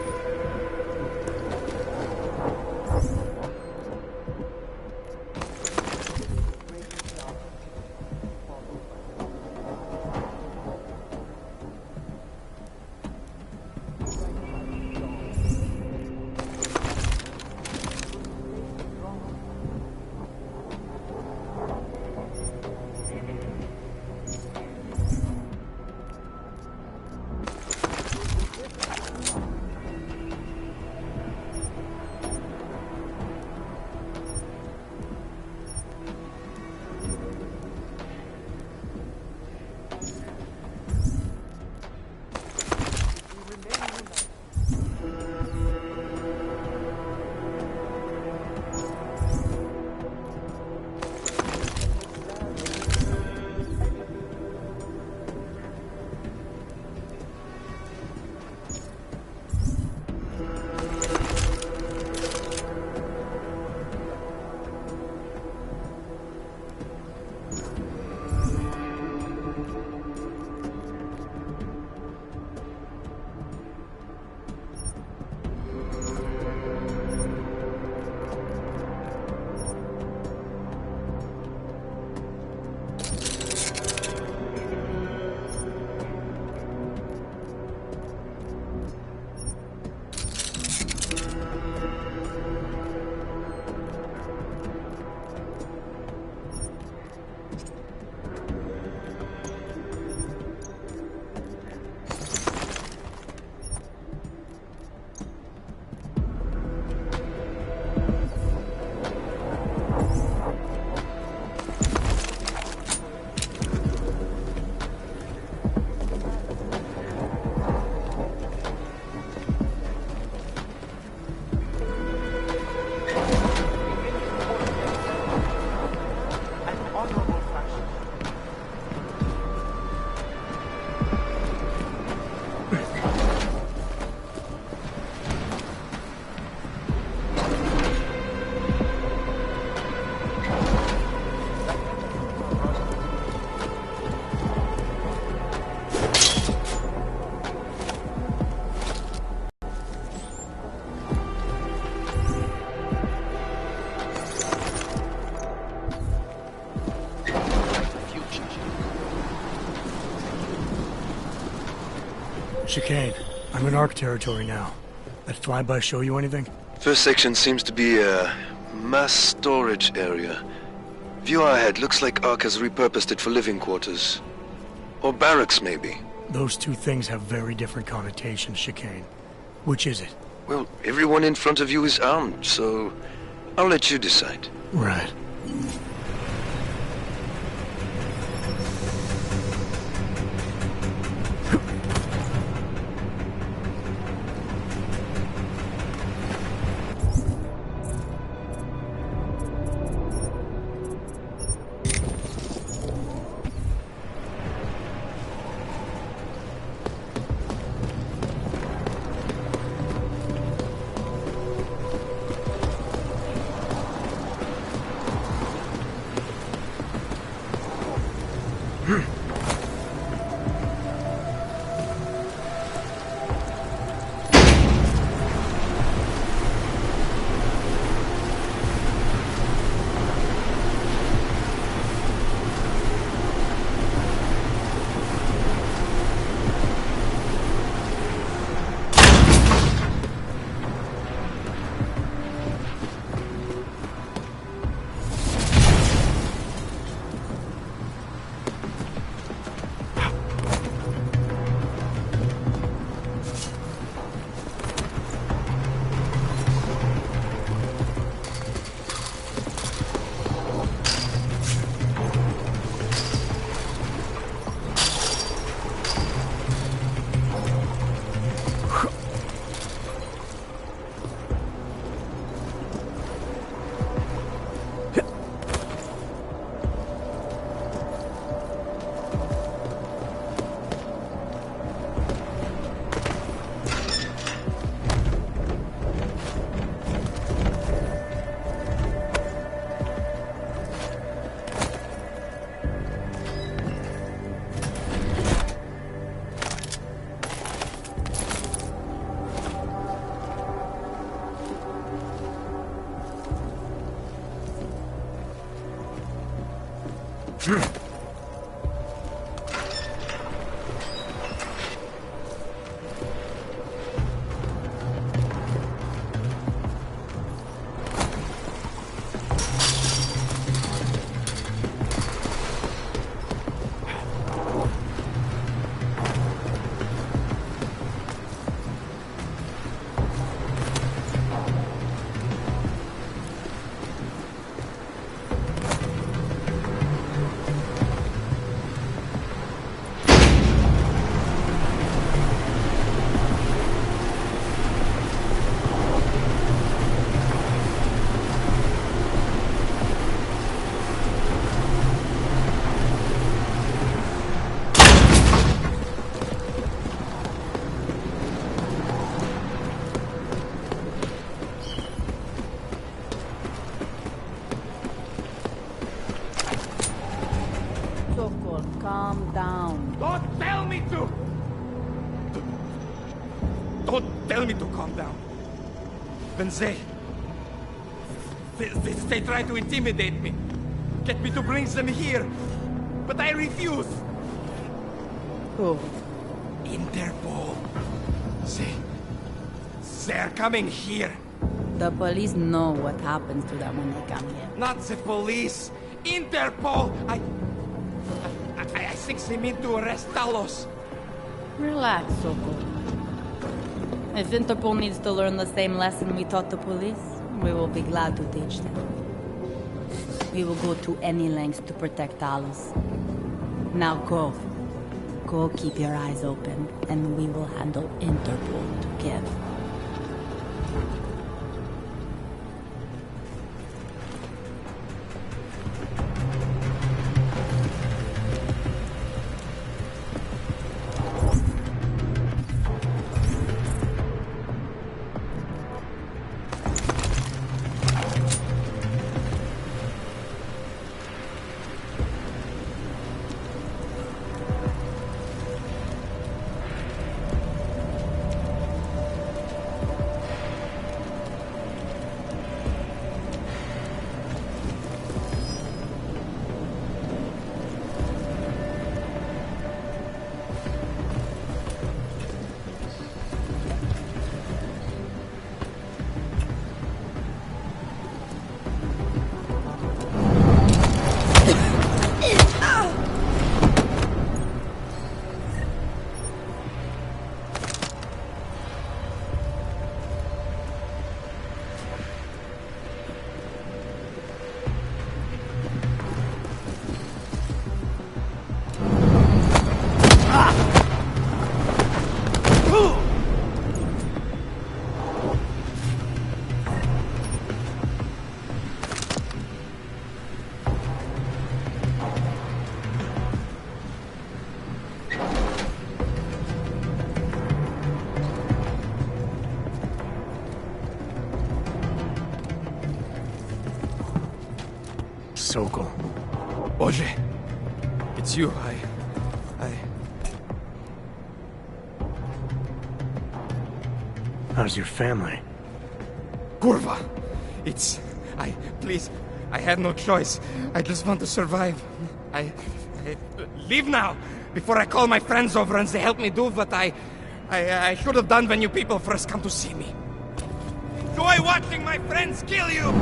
Chicane, I'm in ARC territory now. That flyby show you anything? First section seems to be a mass storage area. View ahead looks like ARC has repurposed it for living quarters. Or barracks, maybe. Those two things have very different connotations, Chicane. Which is it? Well, everyone in front of you is armed, so I'll let you decide. Right. Sokol, calm down. Don't tell me to! Don't tell me to calm down. When they try to intimidate me. Get me to bring them here. But I refuse. Who? Interpol. They're coming here. The police know what happens to them when they come here. Not the police. Interpol. I think they mean to arrest Talos. Relax, Sokol. If Interpol needs to learn the same lesson we taught the police, we will be glad to teach them. We will go to any lengths to protect Talos. Now go. Go keep your eyes open, and we will handle Interpol together. Sokol. Oye, it's you. How's your family? Kurva! Please, I had no choice. I just want to survive. Leave now, before I call my friends over and they help me do what I should have done when you people first come to see me. Enjoy watching my friends kill you!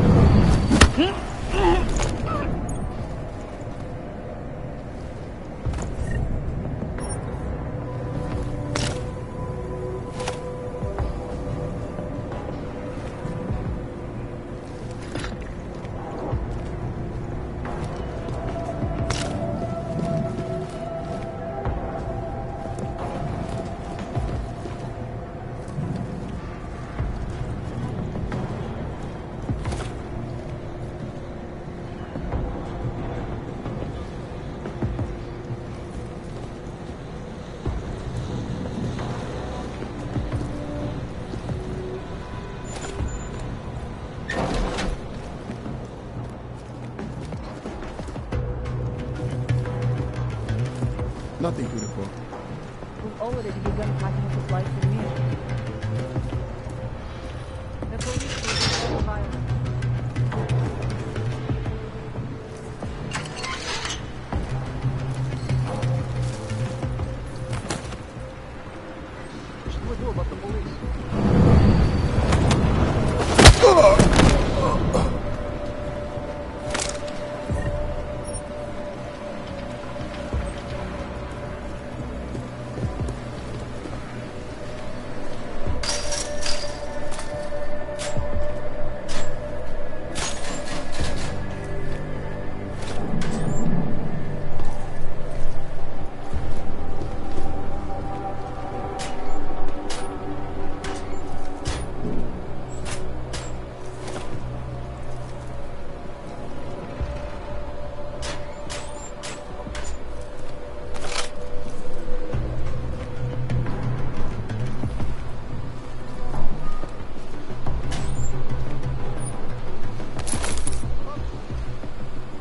Nothing to report. We've already begun packing supplies for me. The police will be very violent.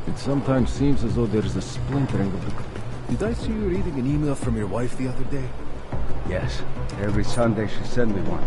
It sometimes seems as though there is a splintering of the... Did I see you reading an email from your wife the other day? Yes. Every Sunday she sent me one.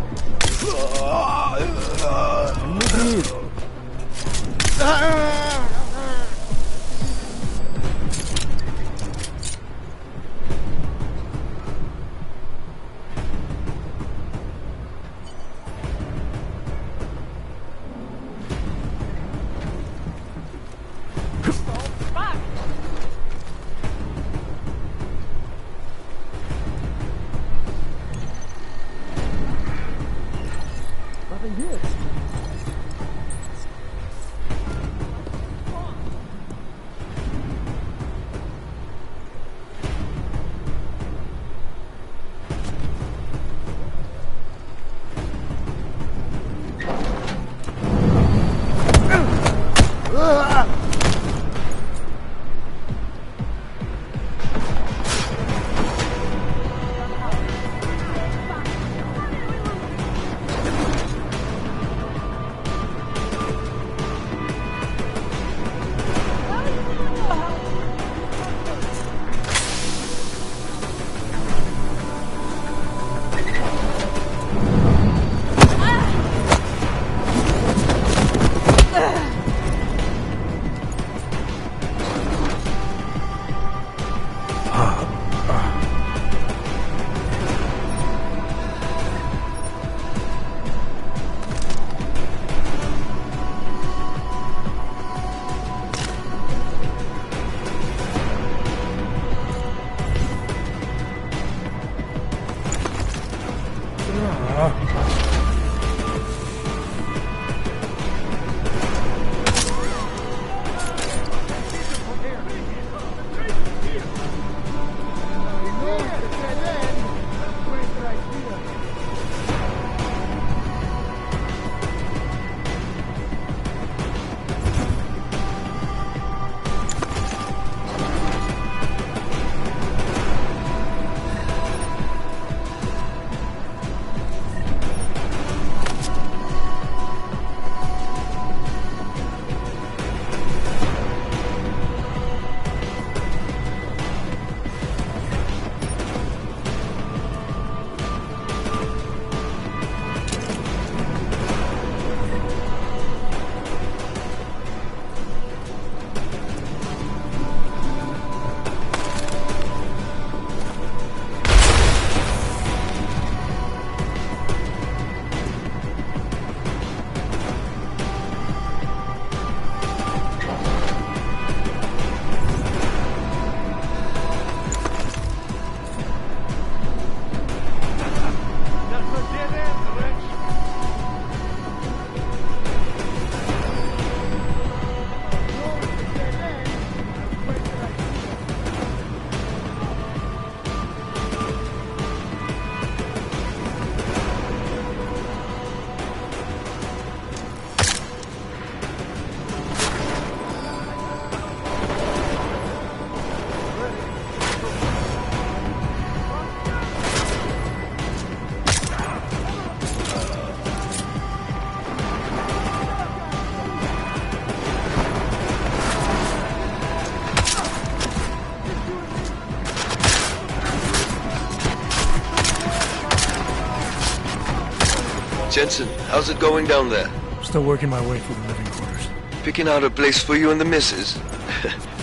Jensen, how's it going down there? Still working my way through the living quarters. Picking out a place for you and the missus?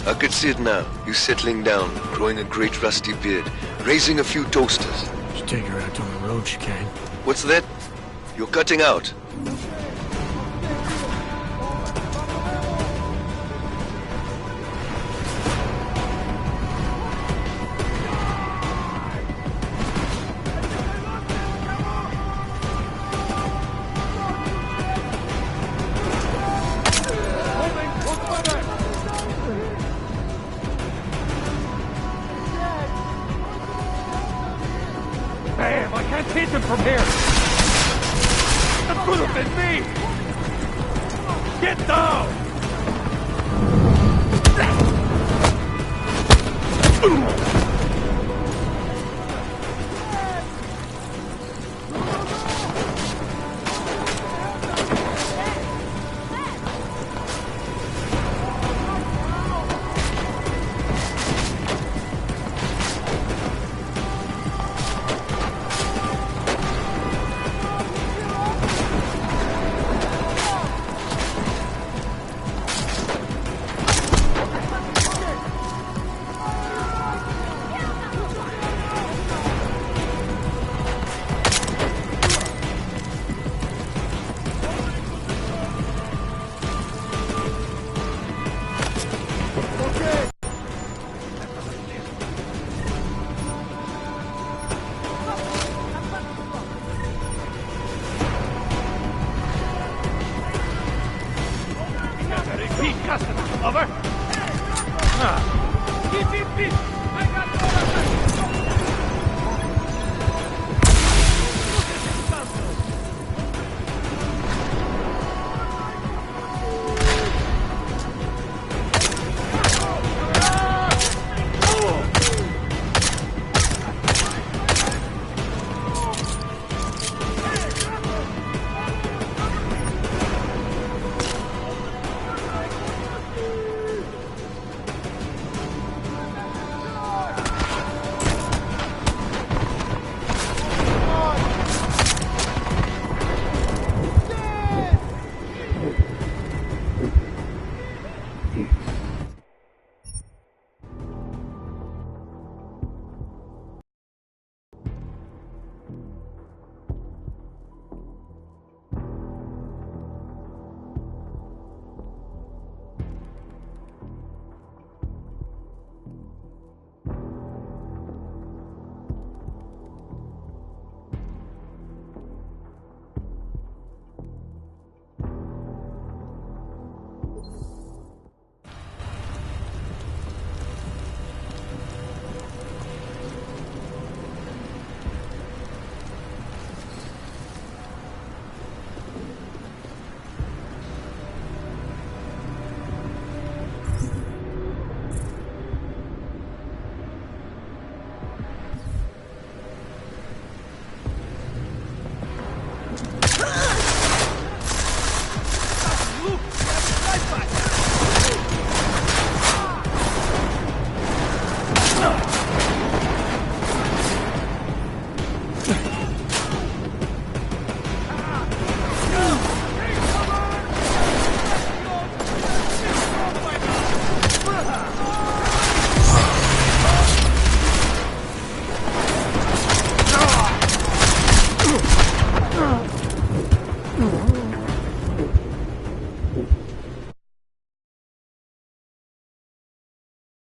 I could see it now. You settling down, growing a great rusty beard, raising a few toasters. Should take her out on the road, Chicane. What's that? You're cutting out. Damn, I can't hit him from here! That could have been me! Get down! Over. Beep. I got